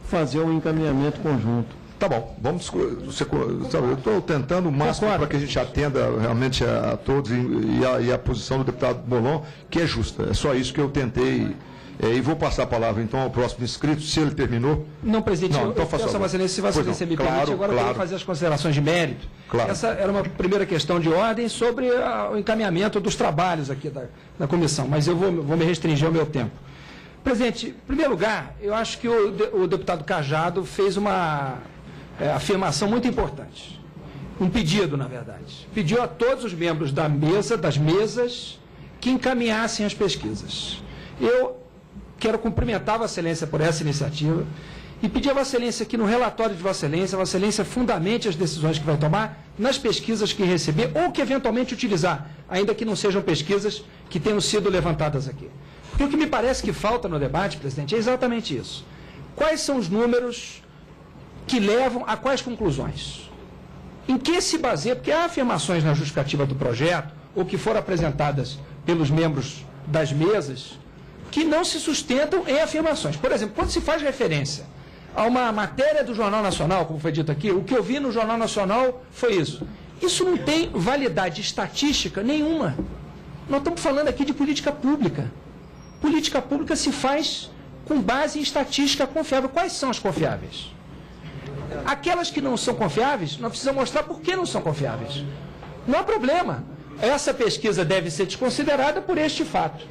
fazer um encaminhamento conjunto. Tá bom, vamos. Eu estou tentando o máximo para que a gente atenda realmente a todos e a posição do deputado Molon, que é justa. É só isso que eu tentei. E vou passar a palavra então ao próximo inscrito, se ele terminou. Não, presidente, então, se Vossa Excelência me permite, agora eu quero fazer as considerações de mérito. Claro. Essa era uma primeira questão de ordem sobre o encaminhamento dos trabalhos aqui da comissão, mas eu vou me restringir ao meu tempo. Presidente, em primeiro lugar, eu acho que o deputado Cajado fez uma afirmação muito importante. um pedido, na verdade. Pediu a todos os membros da mesa, das mesas, que encaminhassem as pesquisas. Eu quero cumprimentar Vossa Excelência por essa iniciativa e pedir a Vossa Excelência que no relatório de Vossa Excelência fundamente as decisões que vai tomar nas pesquisas que receber ou que eventualmente utilizar, ainda que não sejam pesquisas que tenham sido levantadas aqui. Porque o que me parece que falta no debate, presidente, é exatamente isso. Quais são os números que levam a quais conclusões? Em que se baseia? Porque há afirmações na justificativa do projeto, ou que foram apresentadas pelos membros das mesas, que não se sustentam em afirmações. Por exemplo, quando se faz referência a uma matéria do Jornal Nacional, como foi dito aqui, o que eu vi no Jornal Nacional foi isso. Isso não tem validade estatística nenhuma. Nós estamos falando aqui de política pública. Política pública se faz com base em estatística confiável. Quais são as confiáveis? Aquelas que não são confiáveis, nós precisamos mostrar por que não são confiáveis. Não há problema. Essa pesquisa deve ser desconsiderada por este fato.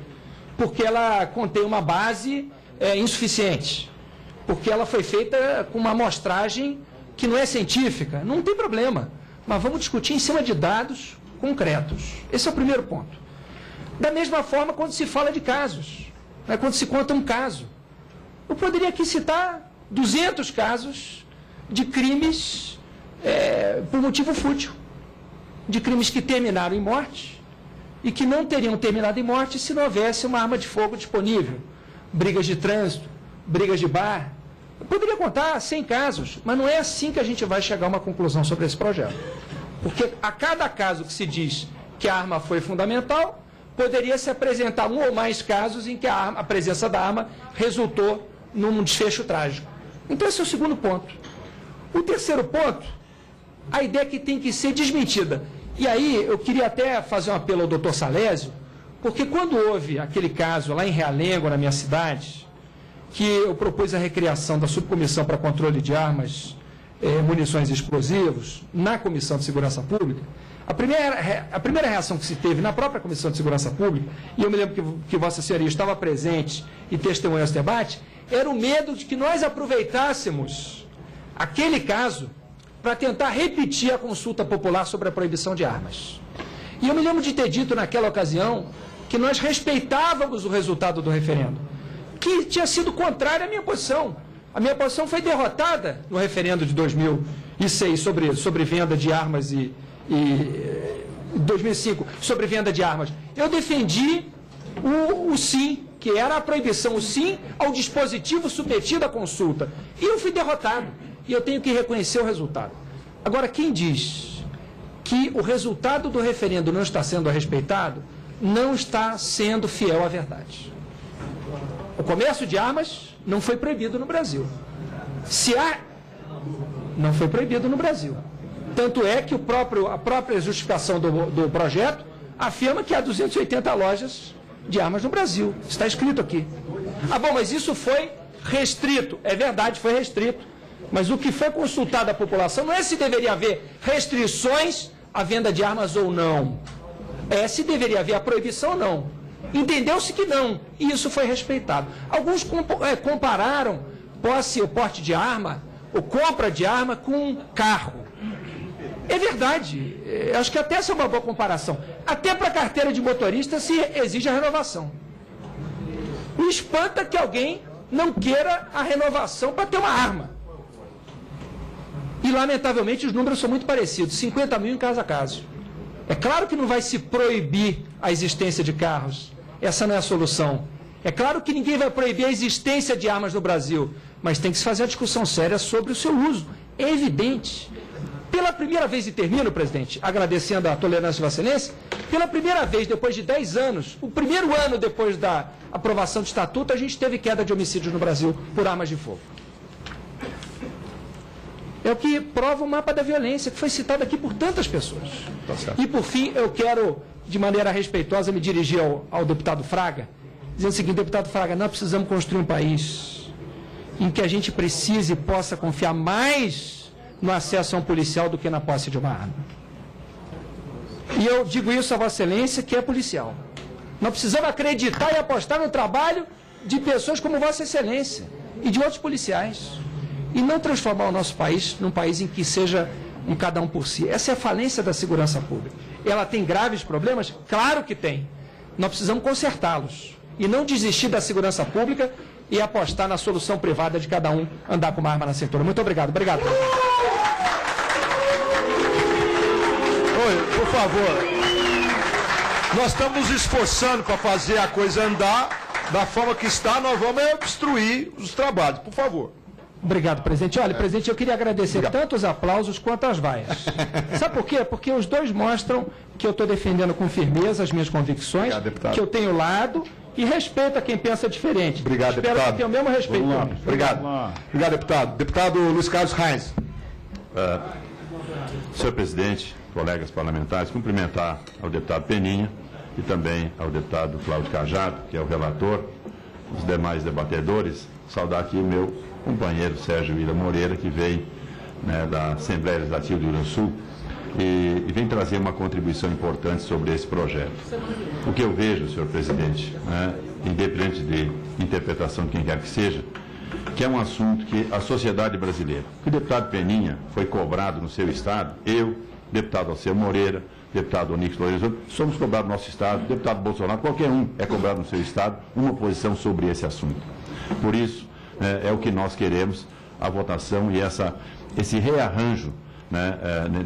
Porque ela contém uma base insuficiente. Porque ela foi feita com uma amostragem que não é científica. Não tem problema. Mas vamos discutir em cima de dados concretos. Esse é o primeiro ponto. Da mesma forma, quando se fala de casos, né, quando se conta um caso. Eu poderia aqui citar 200 casos de crimes por motivo fútil. De crimes que terminaram em morte e que não teriam terminado em morte se não houvesse uma arma de fogo disponível. Brigas de trânsito, brigas de bar. Eu poderia contar 100 casos, mas não é assim que a gente vai chegar a uma conclusão sobre esse projeto. Porque a cada caso que se diz que a arma foi fundamental, poderia se apresentar um ou mais casos em que a presença da arma resultou num desfecho trágico. Então esse é o segundo ponto. O terceiro ponto, a ideia que tem que ser desmentida. E aí eu queria até fazer um apelo ao doutor Salésio, porque quando houve aquele caso lá em Realengo, na minha cidade, que eu propus a recriação da subcomissão para controle de armas, munições e explosivos, na Comissão de Segurança Pública, a primeira reação que se teve na própria Comissão de Segurança Pública, e eu me lembro que Vossa Senhoria estava presente e testemunhou esse debate, era o medo de que nós aproveitássemos aquele caso para tentar repetir a consulta popular sobre a proibição de armas. E eu me lembro de ter dito naquela ocasião que nós respeitávamos o resultado do referendo, que tinha sido contrário à minha posição. A minha posição foi derrotada no referendo de 2006 sobre venda de armas e 2005 sobre venda de armas. Eu defendi o sim, que era a proibição, o sim ao dispositivo submetido à consulta. E eu fui derrotado. E eu tenho que reconhecer o resultado. Agora, quem diz que o resultado do referendo não está sendo respeitado, não está sendo fiel à verdade. O comércio de armas não foi proibido no Brasil. Não foi proibido no Brasil. Tanto é que a própria justificação do projeto afirma que há 280 lojas de armas no Brasil. Está escrito aqui. Ah, bom, mas isso foi restrito. É verdade, foi restrito. Mas o que foi consultado à população não é se deveria haver restrições à venda de armas ou não. É se deveria haver a proibição ou não. Entendeu-se que não, e isso foi respeitado. Alguns compararam posse ou porte de arma, ou compra de arma, com carro. É verdade, acho que até essa é uma boa comparação. Até para a carteira de motorista se exige a renovação. Me espanta que alguém não queira a renovação para ter uma arma. E, lamentavelmente, os números são muito parecidos, 50 mil em caso a caso. É claro que não vai se proibir a existência de carros. Essa não é a solução. É claro que ninguém vai proibir a existência de armas no Brasil, mas tem que se fazer a discussão séria sobre o seu uso. É evidente. Pela primeira vez, e termino, presidente, agradecendo a tolerância de Vossa Excelência, pela primeira vez, depois de 10 anos, o primeiro ano depois da aprovação do Estatuto, a gente teve queda de homicídios no Brasil por armas de fogo. É o que prova o mapa da violência, que foi citado aqui por tantas pessoas. E, por fim, eu quero, de maneira respeitosa, me dirigir ao deputado Fraga, dizendo o seguinte: deputado Fraga, nós precisamos construir um país em que a gente precise e possa confiar mais no acesso a um policial do que na posse de uma arma. E eu digo isso a Vossa Excelência, que é policial. Nós precisamos acreditar e apostar no trabalho de pessoas como Vossa Excelência e de outros policiais. E não transformar o nosso país num país em que seja um cada um por si. Essa é a falência da segurança pública. Ela tem graves problemas? Claro que tem. Nós precisamos consertá-los. E não desistir da segurança pública e apostar na solução privada de cada um andar com uma arma na cintura. Muito obrigado. Obrigado. Oi, por favor. Nós estamos nos esforçando para fazer a coisa andar da forma que está, nós vamos obstruir os trabalhos, por favor. Obrigado, presidente. Olha, presidente, eu queria agradecer tanto os aplausos quanto as vaias. Sabe por quê? Porque os dois mostram que eu estou defendendo com firmeza as minhas convicções, que eu tenho lado e respeito a quem pensa diferente. Obrigado, Espero deputado. que tenha o mesmo respeito por mim. Obrigado. Obrigado, deputado. Deputado Luiz Carlos Reis. Senhor presidente, colegas parlamentares, cumprimentar ao deputado Peninha e também ao deputado Cláudio Cajado, que é o relator, os demais debatedores, saudar aqui o meu companheiro Sérgio Vila Moreira, que veio da Assembleia Legislativa do Rio Grande do Sul e vem trazer uma contribuição importante sobre esse projeto. O que eu vejo, senhor presidente, independente de interpretação de quem quer que seja, que é um assunto que a sociedade brasileira, que o deputado Peninha foi cobrado no seu estado, eu, deputado Alceu Moreira, deputado Onix Lourenço, somos cobrados no nosso estado, deputado Bolsonaro, qualquer um é cobrado no seu estado uma posição sobre esse assunto. Por isso, é o que nós queremos, a votação e esse rearranjo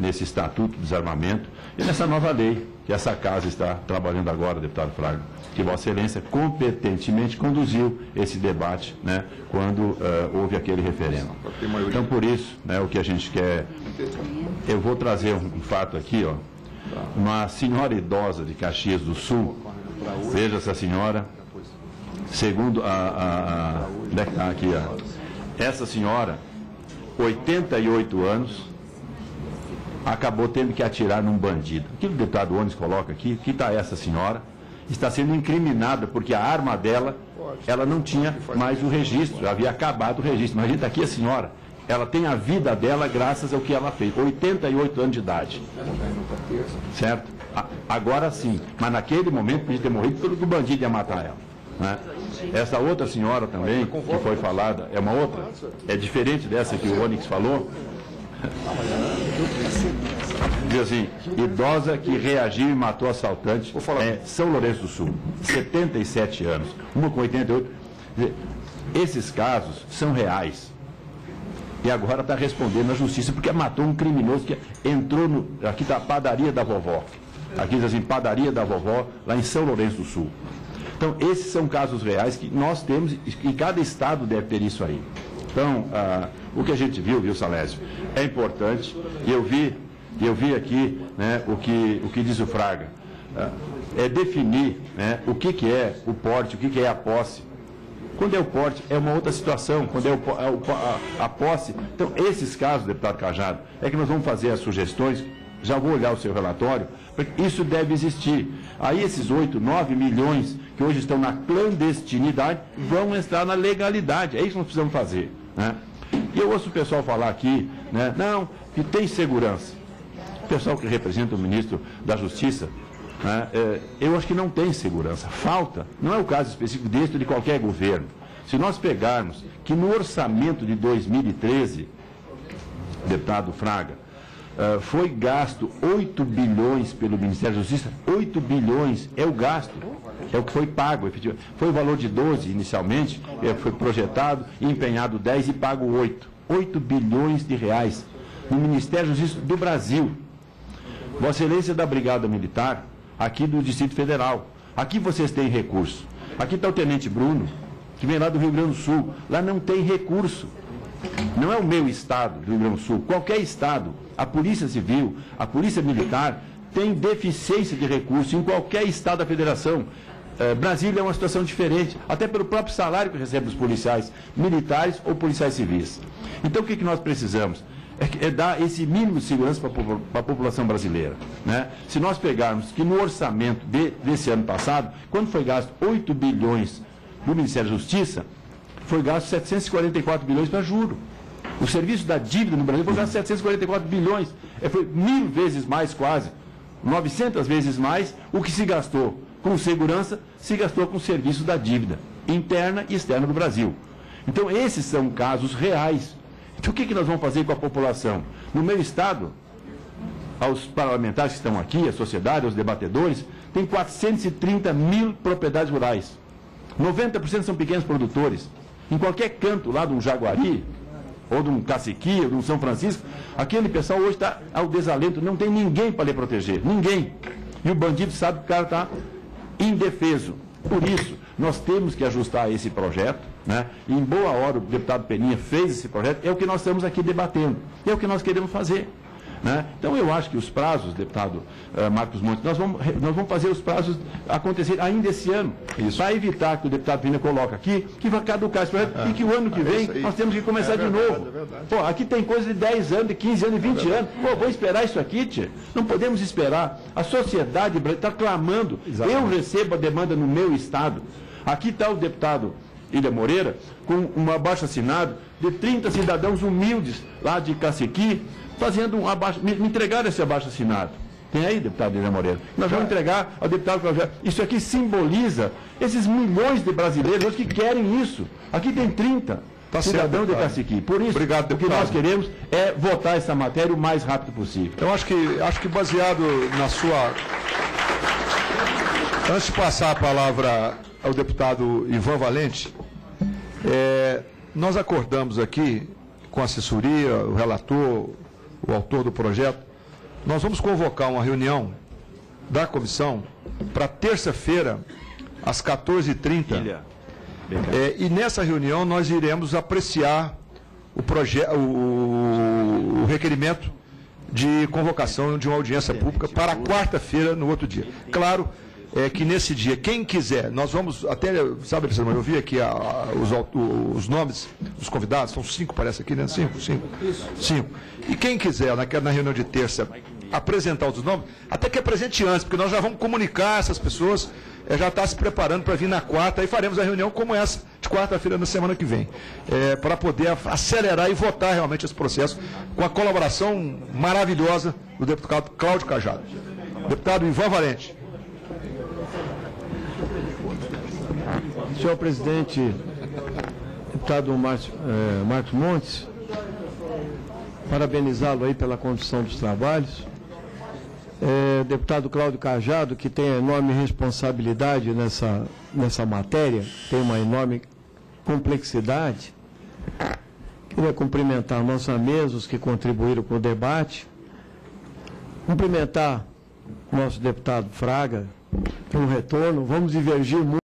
nesse Estatuto do Desarmamento e nessa nova lei que essa casa está trabalhando agora, deputado Fraga, que Vossa Excelência competentemente conduziu esse debate quando houve aquele referendo. Então, por isso, o que a gente quer... Eu vou trazer um fato aqui, ó. Uma senhora idosa de Caxias do Sul, veja essa senhora, segundo essa senhora, 88 anos, acabou tendo que atirar num bandido. Aqui o deputado Onis coloca aqui, que está essa senhora, está sendo incriminada porque a arma dela, ela não tinha mais o registro, havia acabado o registro. Mas está aqui a senhora, ela tem a vida dela graças ao que ela fez, 88 anos de idade. Certo? Agora sim, mas naquele momento podia ter morrido porque o bandido ia matar ela. Essa outra senhora também, que foi falada, é uma outra, é diferente dessa que o Onix falou. Diz assim, idosa que reagiu e matou assaltante, São Lourenço do Sul, 77 anos, uma com 88. Esses casos são reais. E agora está respondendo à justiça, porque matou um criminoso que entrou no... Aqui está a padaria da vovó. Aqui diz assim, padaria da vovó, lá em São Lourenço do Sul. Então, esses são casos reais que nós temos, e cada estado deve ter isso aí. Então, o que a gente viu, Salésio, é importante, e eu vi aqui o que diz o Fraga, é definir o que é o porte, o que é a posse. Quando é o porte, é uma outra situação, quando é a posse. Então, esses casos, deputado Cajado, é que nós vamos fazer as sugestões, já vou olhar o seu relatório, porque isso deve existir. Aí esses 8, 9 milhões que hoje estão na clandestinidade vão entrar na legalidade. É isso que nós precisamos fazer. E eu ouço o pessoal falar aqui, não, que tem segurança. O pessoal que representa o ministro da Justiça, eu acho que não tem segurança. Falta, não é o caso específico deste ou de qualquer governo. Se nós pegarmos que no orçamento de 2013, deputado Fraga, foi gasto 8 bilhões pelo Ministério da Justiça, 8 bilhões é o gasto, é o que foi pago, efetivamente. Foi o valor de 12 inicialmente, foi projetado, empenhado 10 e pago 8. 8 bilhões de reais no Ministério da Justiça do Brasil. Vossa Excelência da Brigada Militar, aqui do Distrito Federal. Aqui vocês têm recurso. Aqui está o Tenente Bruno, que vem lá do Rio Grande do Sul. Lá não tem recurso. Não é o meu estado, do Rio Grande do Sul. Qualquer estado, a Polícia Civil, a Polícia Militar, tem deficiência de recurso em qualquer estado da federação. Brasília é uma situação diferente, até pelo próprio salário que recebem os policiais militares ou policiais civis. Então, o que nós precisamos? É dar esse mínimo de segurança para a população brasileira. Se nós pegarmos que no orçamento desse ano passado, quando foi gasto 8 bilhões do Ministério da Justiça, foi gasto 744 bilhões para juro. O serviço da dívida no Brasil foi gasto 744 bilhões. Foi 1000 vezes mais quase, 900 vezes mais o que se gastou com segurança, se gastou com o serviço da dívida interna e externa do Brasil. Então, esses são casos reais. Então, o que nós vamos fazer com a população? No meu estado, aos parlamentares que estão aqui, à sociedade, aos debatedores, tem 430 mil propriedades rurais. 90% são pequenos produtores. Em qualquer canto lá de um Jaguari, ou de um Caciqui, ou de um São Francisco, aquele pessoal hoje está ao desalento, não tem ninguém para lhe proteger, ninguém. E o bandido sabe que o cara está indefeso. Por isso, nós temos que ajustar esse projeto, né? E em boa hora o deputado Peninha fez esse projeto, é o que nós estamos aqui debatendo, é o que nós queremos fazer. Né? Então, eu acho que os prazos, deputado Marcos Montes, nós vamos fazer os prazos acontecer ainda esse ano, para evitar que o deputado Peninha coloque aqui, que vai caducar esse projeto, e que o ano que vem nós temos que começar de novo. Pô, aqui tem coisa de 10 anos, de 15 anos, de 20 anos. Pô, vou esperar isso aqui, tia. Não podemos esperar. A sociedade está clamando. Eu recebo a demanda no meu estado. Aqui está o deputado Ilha Moreira, com um abaixo-assinado de 30 cidadãos humildes lá de Caciqui, fazendo me entregaram esse abaixo-assinado. Tem aí, deputado Ilha Moreira? Nós vamos entregar ao deputado Cláudio. Isso aqui simboliza esses milhões de brasileiros hoje que querem isso. Aqui tem 30 cidadãos de Caciqui. Por isso, o que nós queremos é votar essa matéria o mais rápido possível. Eu acho que baseado na sua... Antes de passar a palavra ao deputado Ivan Valente, nós acordamos aqui com a assessoria, o relator, o autor do projeto, nós vamos convocar uma reunião da comissão para terça-feira, às 14h30. E nessa reunião nós iremos apreciar o requerimento de convocação de uma audiência pública para quarta-feira, no outro dia. Claro que nesse dia, quem quiser, nós vamos, até, sabe, eu vi aqui os nomes dos convidados, são 5, parece aqui, né? 5. E quem quiser, na reunião de terça, apresentar os nomes, até que apresente antes, porque nós já vamos comunicar essas pessoas, já está se preparando para vir na quarta, e faremos a reunião como essa, de quarta-feira na semana que vem, para poder acelerar e votar realmente esse processo, com a colaboração maravilhosa do deputado Cláudio Cajado. Deputado Ivan Valente. Senhor presidente, deputado Marcos Montes, parabenizá-lo aí pela condução dos trabalhos. Deputado Cláudio Cajado, que tem enorme responsabilidade nessa matéria, tem uma enorme complexidade. Queria cumprimentar a nossa mesa, os que contribuíram com o debate. Cumprimentar o nosso deputado Fraga pelo retorno. Vamos divergir muito.